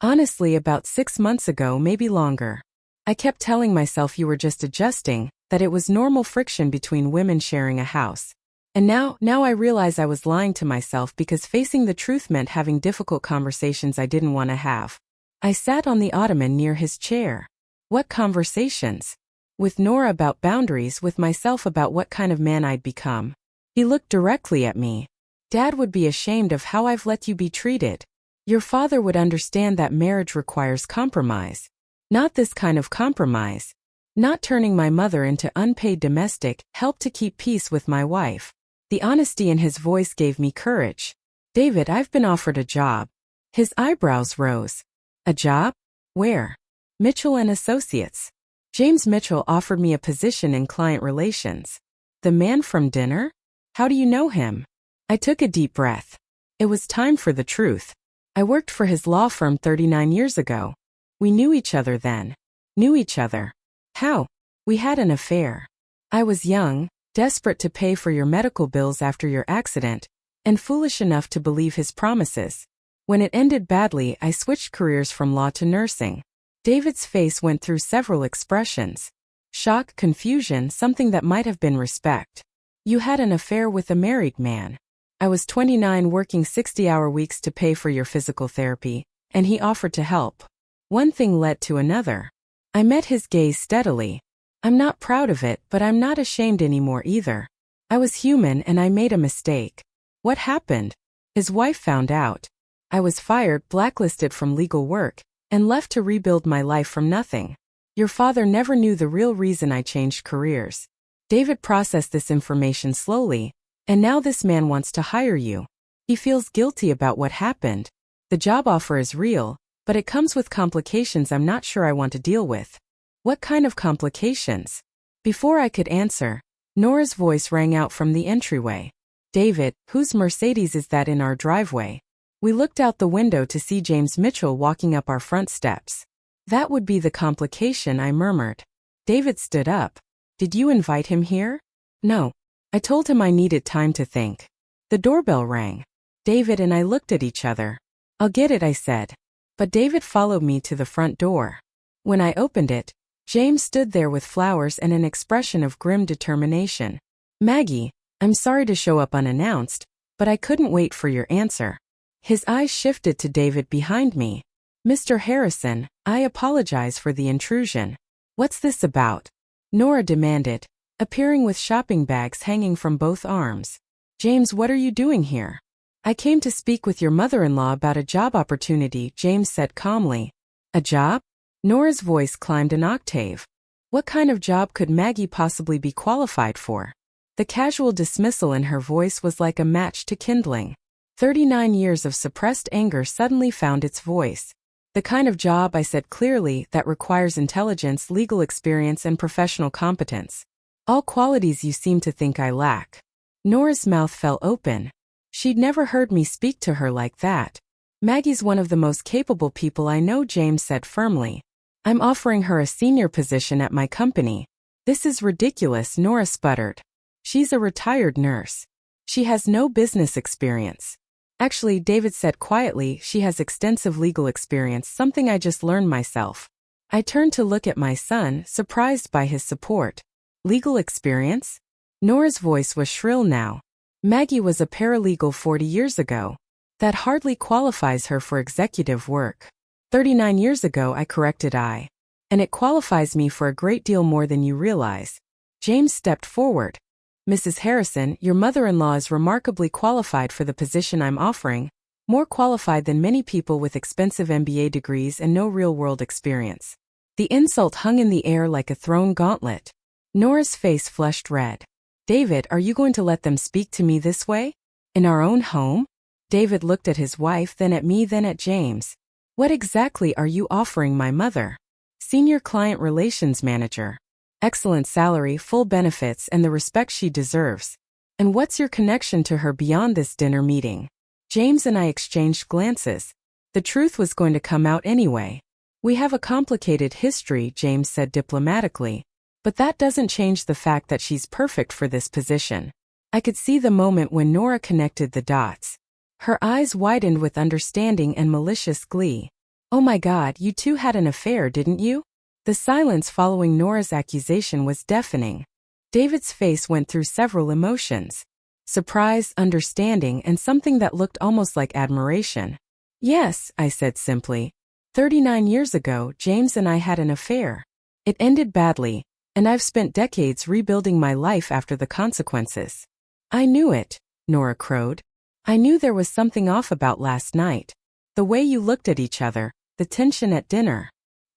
Honestly, about 6 months ago, maybe longer. I kept telling myself you were just adjusting, that it was normal friction between women sharing a house. And now I realize I was lying to myself because facing the truth meant having difficult conversations I didn't want to have. I sat on the ottoman near his chair. What conversations? With Nora about boundaries, with myself about what kind of man I'd become. He looked directly at me. Dad would be ashamed of how I've let you be treated. Your father would understand that marriage requires compromise. Not this kind of compromise. Not turning my mother into unpaid domestic help to keep peace with my wife. The honesty in his voice gave me courage. David, I've been offered a job. His eyebrows rose. A job? Where? Mitchell and Associates. James Mitchell offered me a position in client relations. The man from dinner? How do you know him? I took a deep breath. It was time for the truth. I worked for his law firm 39 years ago. We knew each other then. Knew each other. How? We had an affair. I was young, desperate to pay for your medical bills after your accident, and foolish enough to believe his promises. When it ended badly, I switched careers from law to nursing. David's face went through several expressions. Shock, confusion, something that might have been respect. You had an affair with a married man. I was 29 working 60-hour weeks to pay for your physical therapy, and he offered to help. One thing led to another. I met his gaze steadily. I'm not proud of it, but I'm not ashamed anymore either. I was human and I made a mistake. What happened? His wife found out. I was fired, blacklisted from legal work, and left to rebuild my life from nothing. Your father never knew the real reason I changed careers. David processed this information slowly. And now this man wants to hire you. He feels guilty about what happened. The job offer is real, but it comes with complications I'm not sure I want to deal with. What kind of complications? Before I could answer, Nora's voice rang out from the entryway. David, whose Mercedes is that in our driveway? We looked out the window to see James Mitchell walking up our front steps. That would be the complication, I murmured. David stood up. Did you invite him here? No. I told him I needed time to think. The doorbell rang. David and I looked at each other. I'll get it, I said. But David followed me to the front door. When I opened it, James stood there with flowers and an expression of grim determination. Maggie, I'm sorry to show up unannounced, but I couldn't wait for your answer. His eyes shifted to David behind me. Mr. Harrison, I apologize for the intrusion. What's this about? Nora demanded, appearing with shopping bags hanging from both arms. James, what are you doing here? I came to speak with your mother-in-law about a job opportunity, James said calmly. A job? Nora's voice climbed an octave. What kind of job could Maggie possibly be qualified for? The casual dismissal in her voice was like a match to kindling. 39 years of suppressed anger suddenly found its voice. The kind of job, I said clearly, that requires intelligence, legal experience, and professional competence. All qualities you seem to think I lack. Nora's mouth fell open. She'd never heard me speak to her like that. Maggie's one of the most capable people I know, James said firmly. I'm offering her a senior position at my company. This is ridiculous, Nora sputtered. She's a retired nurse. She has no business experience. Actually, David said quietly, she has extensive legal experience, something I just learned myself. I turned to look at my son, surprised by his support. Legal experience? Nora's voice was shrill now. Maggie was a paralegal 40 years ago. That hardly qualifies her for executive work. 39 years ago, I corrected. And it qualifies me for a great deal more than you realize. James stepped forward. Mrs. Harrison, your mother-in-law is remarkably qualified for the position I'm offering, more qualified than many people with expensive MBA degrees and no real-world experience. The insult hung in the air like a thrown gauntlet. Nora's face flushed red. David, are you going to let them speak to me this way? In our own home? David looked at his wife, then at me, then at James. What exactly are you offering my mother? Senior Client Relations Manager. Excellent salary, full benefits, and the respect she deserves. And what's your connection to her beyond this dinner meeting? James and I exchanged glances. The truth was going to come out anyway. We have a complicated history, James said diplomatically. But that doesn't change the fact that she's perfect for this position. I could see the moment when Nora connected the dots. Her eyes widened with understanding and malicious glee. Oh my God, you two had an affair, didn't you? The silence following Nora's accusation was deafening. David's face went through several emotions. Surprise, understanding, and something that looked almost like admiration. Yes, I said simply. 39 years ago, James and I had an affair. It ended badly, and I've spent decades rebuilding my life after the consequences. I knew it, Nora crowed. I knew there was something off about last night. The way you looked at each other, the tension at dinner.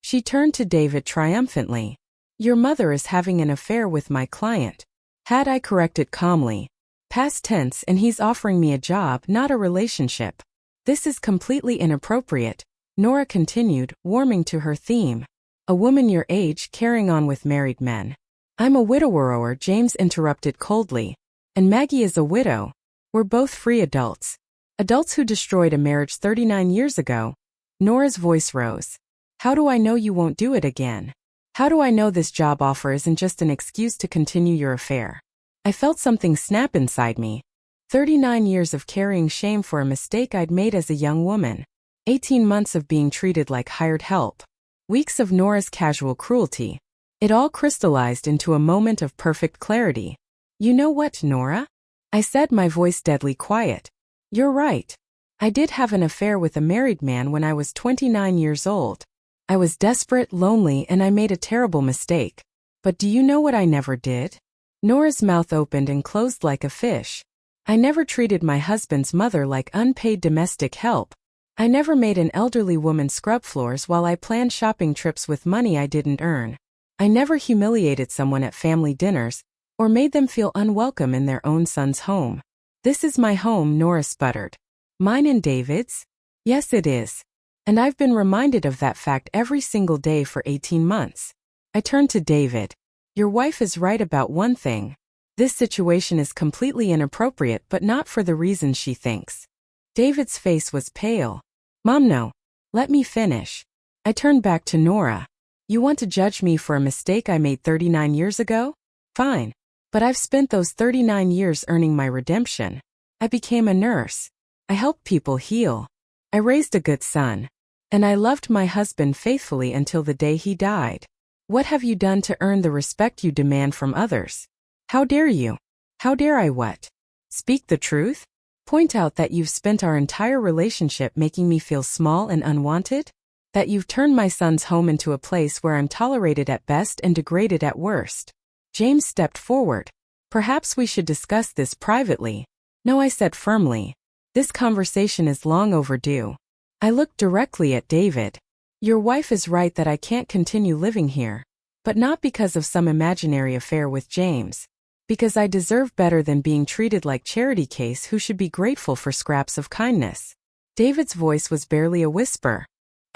She turned to David triumphantly. Your mother is having an affair with my client. Had I corrected calmly. Past tense, and he's offering me a job, not a relationship. This is completely inappropriate, Nora continued, warming to her theme. A woman your age carrying on with married men. I'm a widower, James interrupted coldly. And Maggie is a widow. We're both free adults. Adults who destroyed a marriage 39 years ago. Nora's voice rose. How do I know you won't do it again? How do I know this job offer isn't just an excuse to continue your affair? I felt something snap inside me. 39 years of carrying shame for a mistake I'd made as a young woman. 18 months of being treated like hired help. Weeks of Nora's casual cruelty. It all crystallized into a moment of perfect clarity. You know what, Nora? I said, my voice deadly quiet. You're right. I did have an affair with a married man when I was 29 years old. I was desperate, lonely, and I made a terrible mistake. But do you know what I never did? Nora's mouth opened and closed like a fish. I never treated my husband's mother like unpaid domestic help. I never made an elderly woman scrub floors while I planned shopping trips with money I didn't earn. I never humiliated someone at family dinners, or made them feel unwelcome in their own son's home. This is my home, Nora sputtered. Mine and David's? Yes, it is. And I've been reminded of that fact every single day for 18 months. I turned to David. Your wife is right about one thing. This situation is completely inappropriate, but not for the reasons she thinks. David's face was pale. Mom, no. Let me finish. I turned back to Nora. You want to judge me for a mistake I made 39 years ago? Fine. But I've spent those 39 years earning my redemption. I became a nurse. I helped people heal. I raised a good son. And I loved my husband faithfully until the day he died. What have you done to earn the respect you demand from others? How dare you? How dare I what? Speak the truth? Point out that you've spent our entire relationship making me feel small and unwanted? That you've turned my son's home into a place where I'm tolerated at best and degraded at worst. James stepped forward. Perhaps we should discuss this privately. No, I said firmly. This conversation is long overdue. I looked directly at David. Your wife is right that I can't continue living here. But not because of some imaginary affair with James. Because I deserve better than being treated like charity case who should be grateful for scraps of kindness. David's voice was barely a whisper.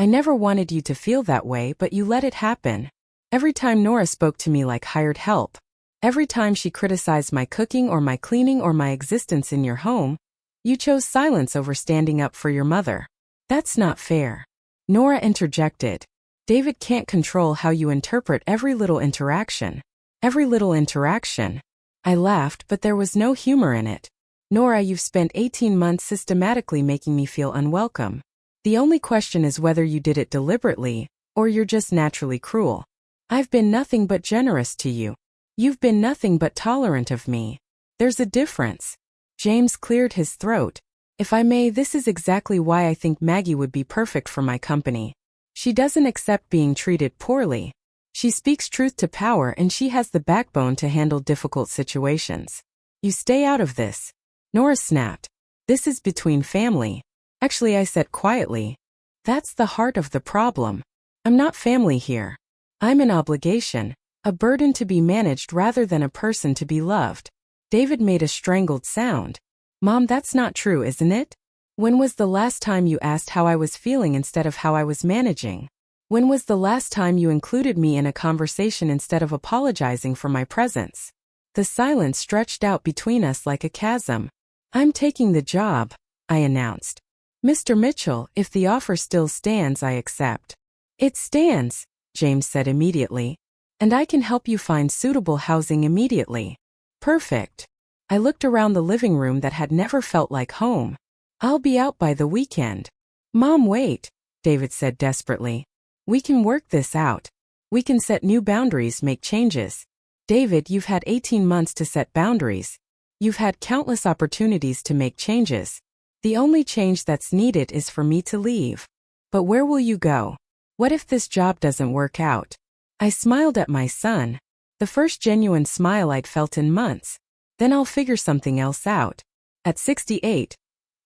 I never wanted you to feel that way, but you let it happen. Every time Nora spoke to me like hired help, every time she criticized my cooking or my cleaning or my existence in your home, you chose silence over standing up for your mother. That's not fair. Nora interjected. David can't control how you interpret every little interaction. Every little interaction. I laughed, but there was no humor in it. Nora, you've spent 18 months systematically making me feel unwelcome. The only question is whether you did it deliberately, or you're just naturally cruel. I've been nothing but generous to you. You've been nothing but tolerant of me. There's a difference. James cleared his throat. If I may, this is exactly why I think Maggie would be perfect for my company. She doesn't accept being treated poorly. She speaks truth to power and she has the backbone to handle difficult situations. You stay out of this. Nora snapped. This is between family. Actually, I said quietly. That's the heart of the problem. I'm not family here. I'm an obligation, a burden to be managed rather than a person to be loved. David made a strangled sound. Mom, that's not true, isn't it? When was the last time you asked how I was feeling instead of how I was managing? When was the last time you included me in a conversation instead of apologizing for my presence? The silence stretched out between us like a chasm. I'm taking the job, I announced. Mr. Mitchell, if the offer still stands, I accept. It stands, James said immediately. And I can help you find suitable housing immediately. Perfect. I looked around the living room that had never felt like home. I'll be out by the weekend. Mom, wait, David said desperately. We can work this out. We can set new boundaries, make changes. David, you've had 18 months to set boundaries. You've had countless opportunities to make changes. The only change that's needed is for me to leave. But where will you go? What if this job doesn't work out? I smiled at my son. The first genuine smile I'd felt in months. Then I'll figure something else out. At 68,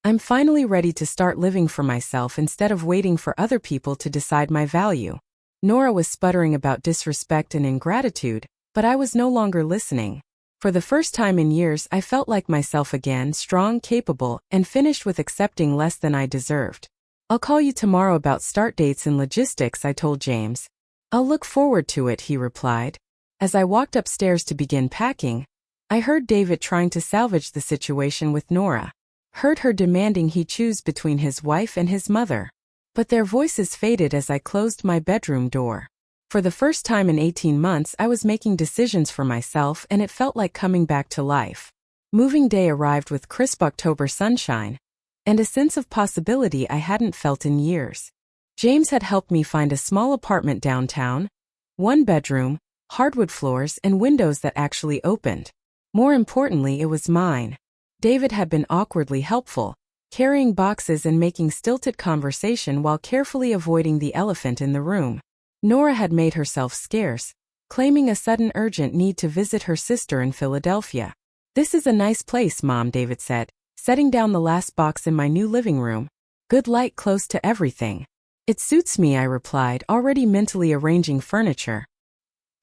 I'm finally ready to start living for myself instead of waiting for other people to decide my value. Nora was sputtering about disrespect and ingratitude, but I was no longer listening. For the first time in years, I felt like myself again, strong, capable, and finished with accepting less than I deserved. I'll call you tomorrow about start dates and logistics, I told James. I'll look forward to it, he replied. As I walked upstairs to begin packing, I heard David trying to salvage the situation with Nora. Heard her demanding he choose between his wife and his mother. But their voices faded as I closed my bedroom door. For the first time in 18 months, I was making decisions for myself and it felt like coming back to life. Moving day arrived with crisp October sunshine and a sense of possibility I hadn't felt in years. James had helped me find a small apartment downtown, 1 bedroom, hardwood floors and windows that actually opened. More importantly, it was mine. David had been awkwardly helpful, carrying boxes and making stilted conversation while carefully avoiding the elephant in the room. Nora had made herself scarce, claiming a sudden urgent need to visit her sister in Philadelphia. This is a nice place, Mom, David said, setting down the last box in my new living room. Good light close to everything. It suits me, I replied, already mentally arranging furniture.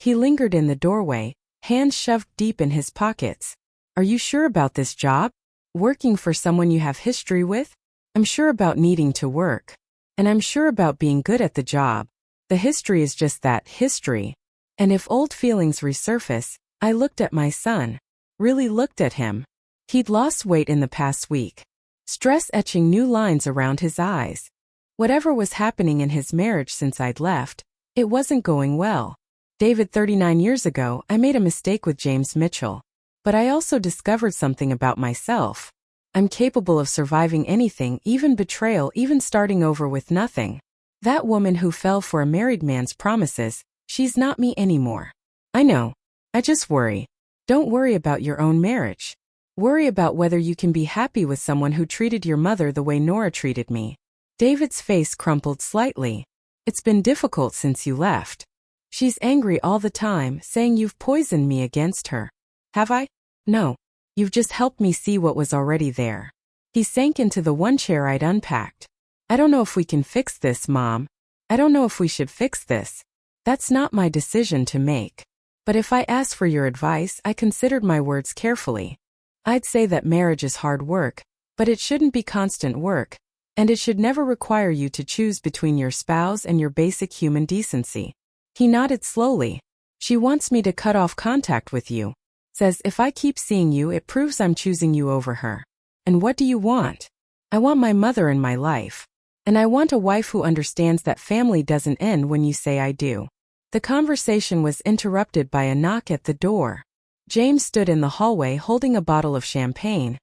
He lingered in the doorway, hands shoved deep in his pockets. Are you sure about this job? Working for someone you have history with? I'm sure about needing to work. And I'm sure about being good at the job. The history is just that, history. And if old feelings resurface, I looked at my son. Really looked at him. He'd lost weight in the past week. Stress etching new lines around his eyes. Whatever was happening in his marriage since I'd left, it wasn't going well. David, 39 years ago, I made a mistake with James Mitchell. But I also discovered something about myself. I'm capable of surviving anything, even betrayal, even starting over with nothing. That woman who fell for a married man's promises, she's not me anymore. I know. I just worry. Don't worry about your own marriage. Worry about whether you can be happy with someone who treated your mother the way Nora treated me. David's face crumpled slightly. It's been difficult since you left. She's angry all the time, saying you've poisoned me against her. Have I? No. You've just helped me see what was already there. He sank into the one chair I'd unpacked. I don't know if we can fix this, Mom. I don't know if we should fix this. That's not my decision to make. But if I ask for your advice, I considered my words carefully. I'd say that marriage is hard work, but it shouldn't be constant work. And it should never require you to choose between your spouse and your basic human decency. He nodded slowly. She wants me to cut off contact with you. Says if I keep seeing you, it proves I'm choosing you over her. And what do you want? I want my mother in my life. And I want a wife who understands that family doesn't end when you say I do. The conversation was interrupted by a knock at the door. James stood in the hallway holding a bottle of champagne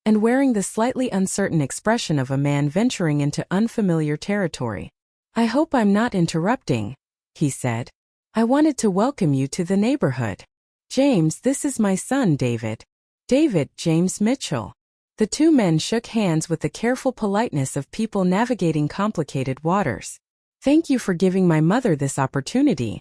and wearing the slightly uncertain expression of a man venturing into unfamiliar territory. I hope I'm not interrupting, he said. I wanted to welcome you to the neighborhood. James, this is my son, David. David, James Mitchell. The two men shook hands with the careful politeness of people navigating complicated waters. Thank you for giving my mother this opportunity,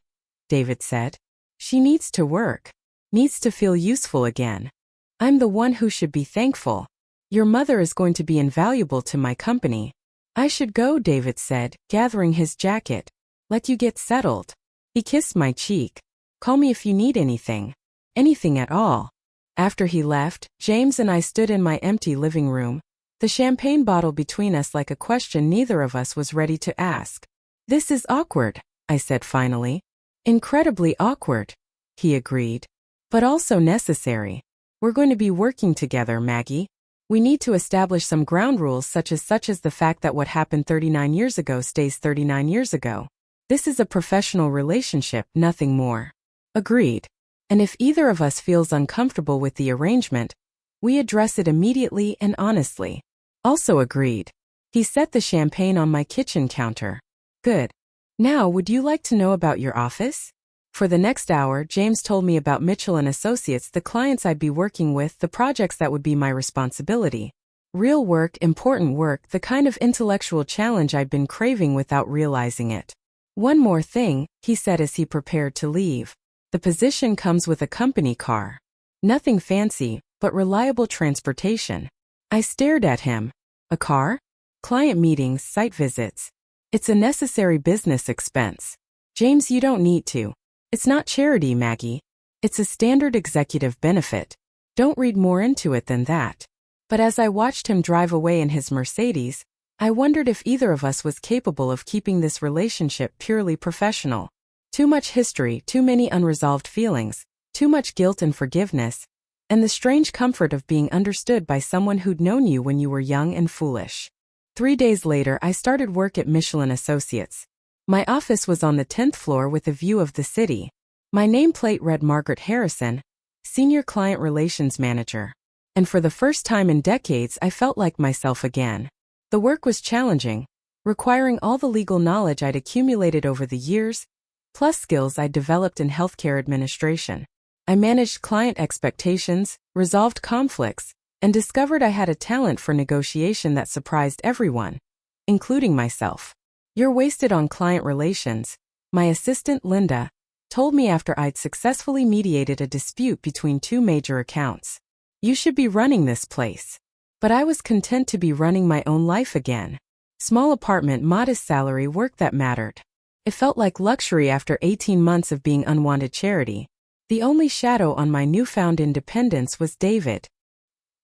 David said. She needs to work, needs to feel useful again. I'm the one who should be thankful. Your mother is going to be invaluable to my company. I should go, David said, gathering his jacket. Let you get settled. He kissed my cheek. Call me if you need anything. Anything at all. After he left, James and I stood in my empty living room, the champagne bottle between us like a question neither of us was ready to ask. This is awkward, I said finally. Incredibly awkward, he agreed. But also necessary. We're going to be working together, Maggie. We need to establish some ground rules such as the fact that what happened 39 years ago stays 39 years ago. This is a professional relationship, nothing more. Agreed. And if either of us feels uncomfortable with the arrangement, we address it immediately and honestly. Also agreed. He set the champagne on my kitchen counter. Good. Now, would you like to know about your office? For the next hour, James told me about Mitchell and Associates, the clients I'd be working with, the projects that would be my responsibility. Real work, important work, the kind of intellectual challenge I'd been craving without realizing it. One more thing, he said as he prepared to leave. The position comes with a company car. Nothing fancy, but reliable transportation. I stared at him. A car? Client meetings, site visits. It's a necessary business expense. James, you don't need to. It's not charity, Maggie. It's a standard executive benefit. Don't read more into it than that. But as I watched him drive away in his Mercedes, I wondered if either of us was capable of keeping this relationship purely professional. Too much history, too many unresolved feelings, too much guilt and forgiveness, and the strange comfort of being understood by someone who'd known you when you were young and foolish. 3 days later, I started work at Michelin Associates. My office was on the 10th floor with a view of the city. My nameplate read Margaret Harrison, Senior Client Relations Manager. And for the first time in decades, I felt like myself again. The work was challenging, requiring all the legal knowledge I'd accumulated over the years, plus skills I'd developed in healthcare administration. I managed client expectations, resolved conflicts, and discovered I had a talent for negotiation that surprised everyone, including myself. You're wasted on client relations, my assistant Linda told me after I'd successfully mediated a dispute between two major accounts. You should be running this place. But I was content to be running my own life again. Small apartment, modest salary, work that mattered. It felt like luxury after 18 months of being unwanted charity. The only shadow on my newfound independence was David.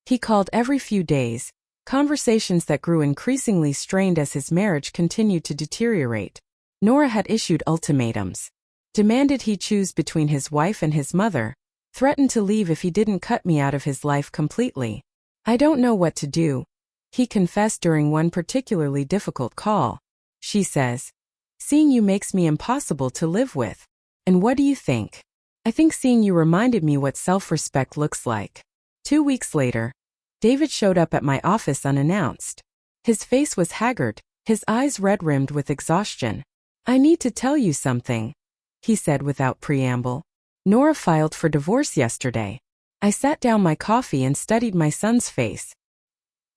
He called every few days, conversations that grew increasingly strained as his marriage continued to deteriorate. Nora had issued ultimatums. Demanded he choose between his wife and his mother. Threatened to leave if he didn't cut me out of his life completely. I don't know what to do, he confessed during one particularly difficult call. She says, seeing you makes me impossible to live with. And what do you think? I think seeing you reminded me what self-respect looks like. 2 weeks later, David showed up at my office unannounced. His face was haggard, his eyes red-rimmed with exhaustion. I need to tell you something, he said without preamble. Nora filed for divorce yesterday. I sat down my coffee and studied my son's face.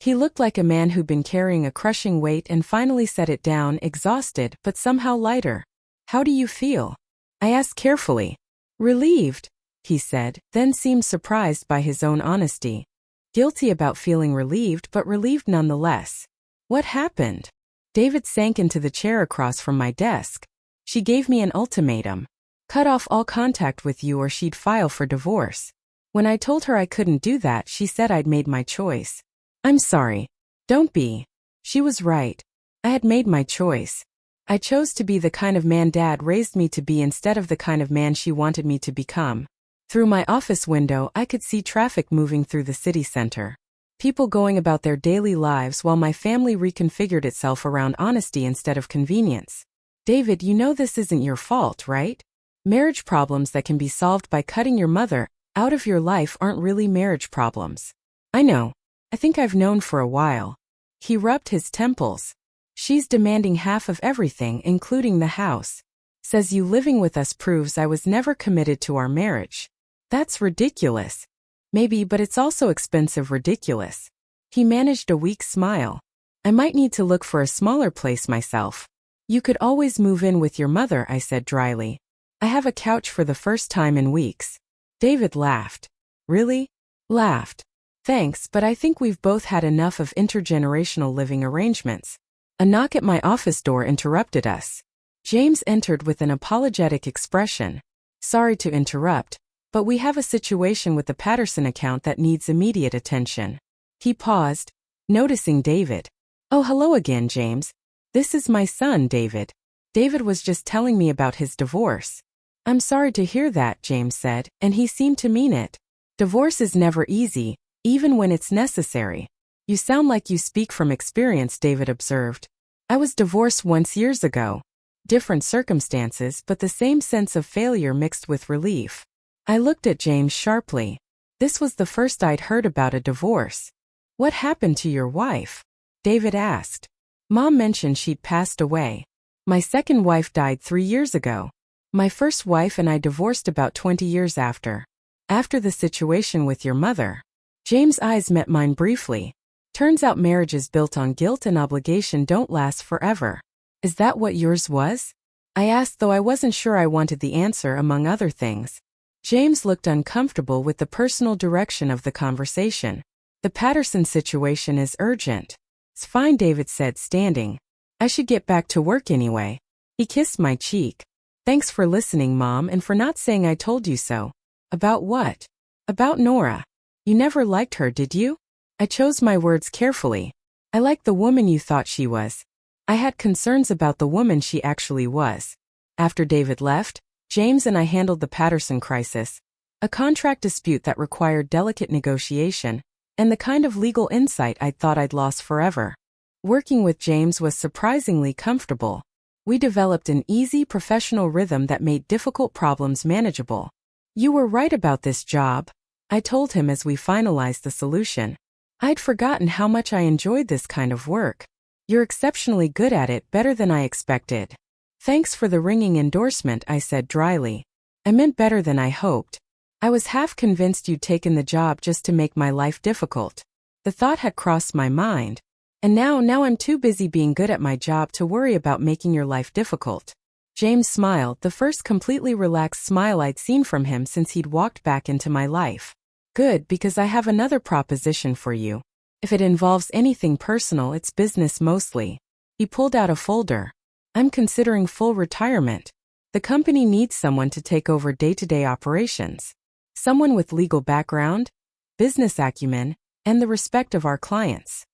He looked like a man who'd been carrying a crushing weight and finally set it down, exhausted but somehow lighter. How do you feel? I asked carefully. Relieved, he said, then seemed surprised by his own honesty. Guilty about feeling relieved, but relieved nonetheless. What happened? David sank into the chair across from my desk. She gave me an ultimatum. Cut off all contact with you or she'd file for divorce. When I told her I couldn't do that, she said I'd made my choice. I'm sorry. Don't be. She was right. I had made my choice. I chose to be the kind of man Dad raised me to be instead of the kind of man she wanted me to become. Through my office window, I could see traffic moving through the city center. People going about their daily lives while my family reconfigured itself around honesty instead of convenience. David, you know this isn't your fault, right? Marriage problems that can be solved by cutting your mother out of your life aren't really marriage problems. I know. I think I've known for a while. He rubbed his temples. She's demanding half of everything, including the house. Says you living with us proves I was never committed to our marriage. That's ridiculous. Maybe, but it's also expensive ridiculous. He managed a weak smile. I might need to look for a smaller place myself. You could always move in with your mother, I said dryly. I have a couch for the first time in weeks. David laughed. Really? Laughed. Thanks, but I think we've both had enough of intergenerational living arrangements. A knock at my office door interrupted us. James entered with an apologetic expression. Sorry to interrupt, but we have a situation with the Patterson account that needs immediate attention. He paused, noticing David. Oh, hello again, James. This is my son, David. David was just telling me about his divorce. I'm sorry to hear that, James said, and he seemed to mean it. Divorce is never easy, even when it's necessary. You sound like you speak from experience, David observed. I was divorced once years ago. Different circumstances, but the same sense of failure mixed with relief. I looked at James sharply. This was the first I'd heard about a divorce. What happened to your wife? David asked. Mom mentioned she'd passed away. My second wife died 3 years ago. My first wife and I divorced about 20 years after. After the situation with your mother. James' eyes met mine briefly. Turns out marriages built on guilt and obligation don't last forever. Is that what yours was? I asked, though I wasn't sure I wanted the answer among other things. James looked uncomfortable with the personal direction of the conversation. The Patterson situation is urgent. It's fine, David said, standing. I should get back to work anyway. He kissed my cheek. Thanks for listening, Mom, and for not saying I told you so. About what? About Nora. You never liked her, did you? I chose my words carefully. I liked the woman you thought she was. I had concerns about the woman she actually was. After David left, James and I handled the Patterson crisis, a contract dispute that required delicate negotiation, and the kind of legal insight I'd thought I'd lost forever. Working with James was surprisingly comfortable. We developed an easy professional rhythm that made difficult problems manageable. You were right about this job, I told him as we finalized the solution. I'd forgotten how much I enjoyed this kind of work. You're exceptionally good at it, better than I expected. Thanks for the ringing endorsement, I said dryly. I meant better than I hoped. I was half convinced you'd taken the job just to make my life difficult. The thought had crossed my mind. And now I'm too busy being good at my job to worry about making your life difficult. James smiled, the first completely relaxed smile I'd seen from him since he'd walked back into my life. Good, because I have another proposition for you. If it involves anything personal, it's business mostly. He pulled out a folder. I'm considering full retirement. The company needs someone to take over day-to-day operations. Someone with legal background, business acumen, and the respect of our clients.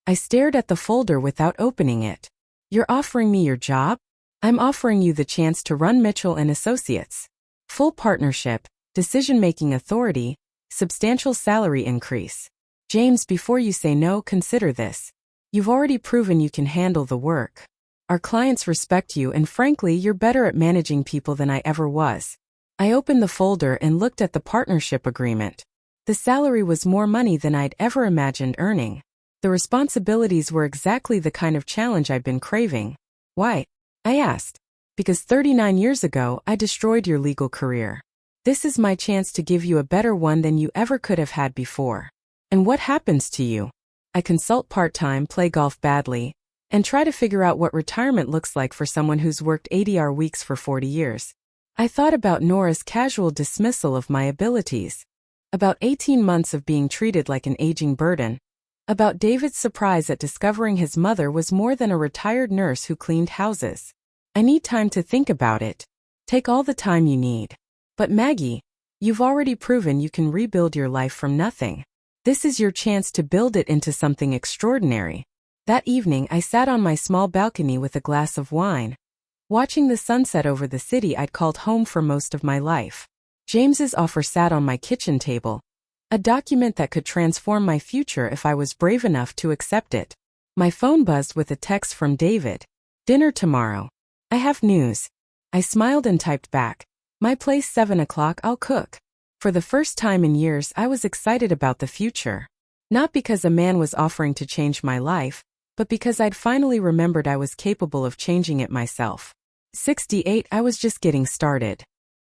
I stared at the folder without opening it. You're offering me your job? I'm offering you the chance to run Mitchell & Associates. Full partnership, decision-making authority, substantial salary increase. James, before you say no, consider this. You've already proven you can handle the work. Our clients respect you, and frankly, you're better at managing people than I ever was. I opened the folder and looked at the partnership agreement. The salary was more money than I'd ever imagined earning. The responsibilities were exactly the kind of challenge I'd been craving. Why? I asked. Because 39 years ago, I destroyed your legal career. This is my chance to give you a better one than you ever could have had before. And what happens to you? I consult part-time, play golf badly, and try to figure out what retirement looks like for someone who's worked 80-hour weeks for 40 years. I thought about Nora's casual dismissal of my abilities. About 18 months of being treated like an aging burden. About David's surprise at discovering his mother was more than a retired nurse who cleaned houses. I need time to think about it. Take all the time you need. But Maggie, you've already proven you can rebuild your life from nothing. This is your chance to build it into something extraordinary. That evening, I sat on my small balcony with a glass of wine, watching the sunset over the city I'd called home for most of my life. James's offer sat on my kitchen table, a document that could transform my future if I was brave enough to accept it. My phone buzzed with a text from David. "Dinner tomorrow. I have news." I smiled and typed back, "My place 7 o'clock, I'll cook." For the first time in years, I was excited about the future. Not because a man was offering to change my life, but because I'd finally remembered I was capable of changing it myself. 68, I was just getting started.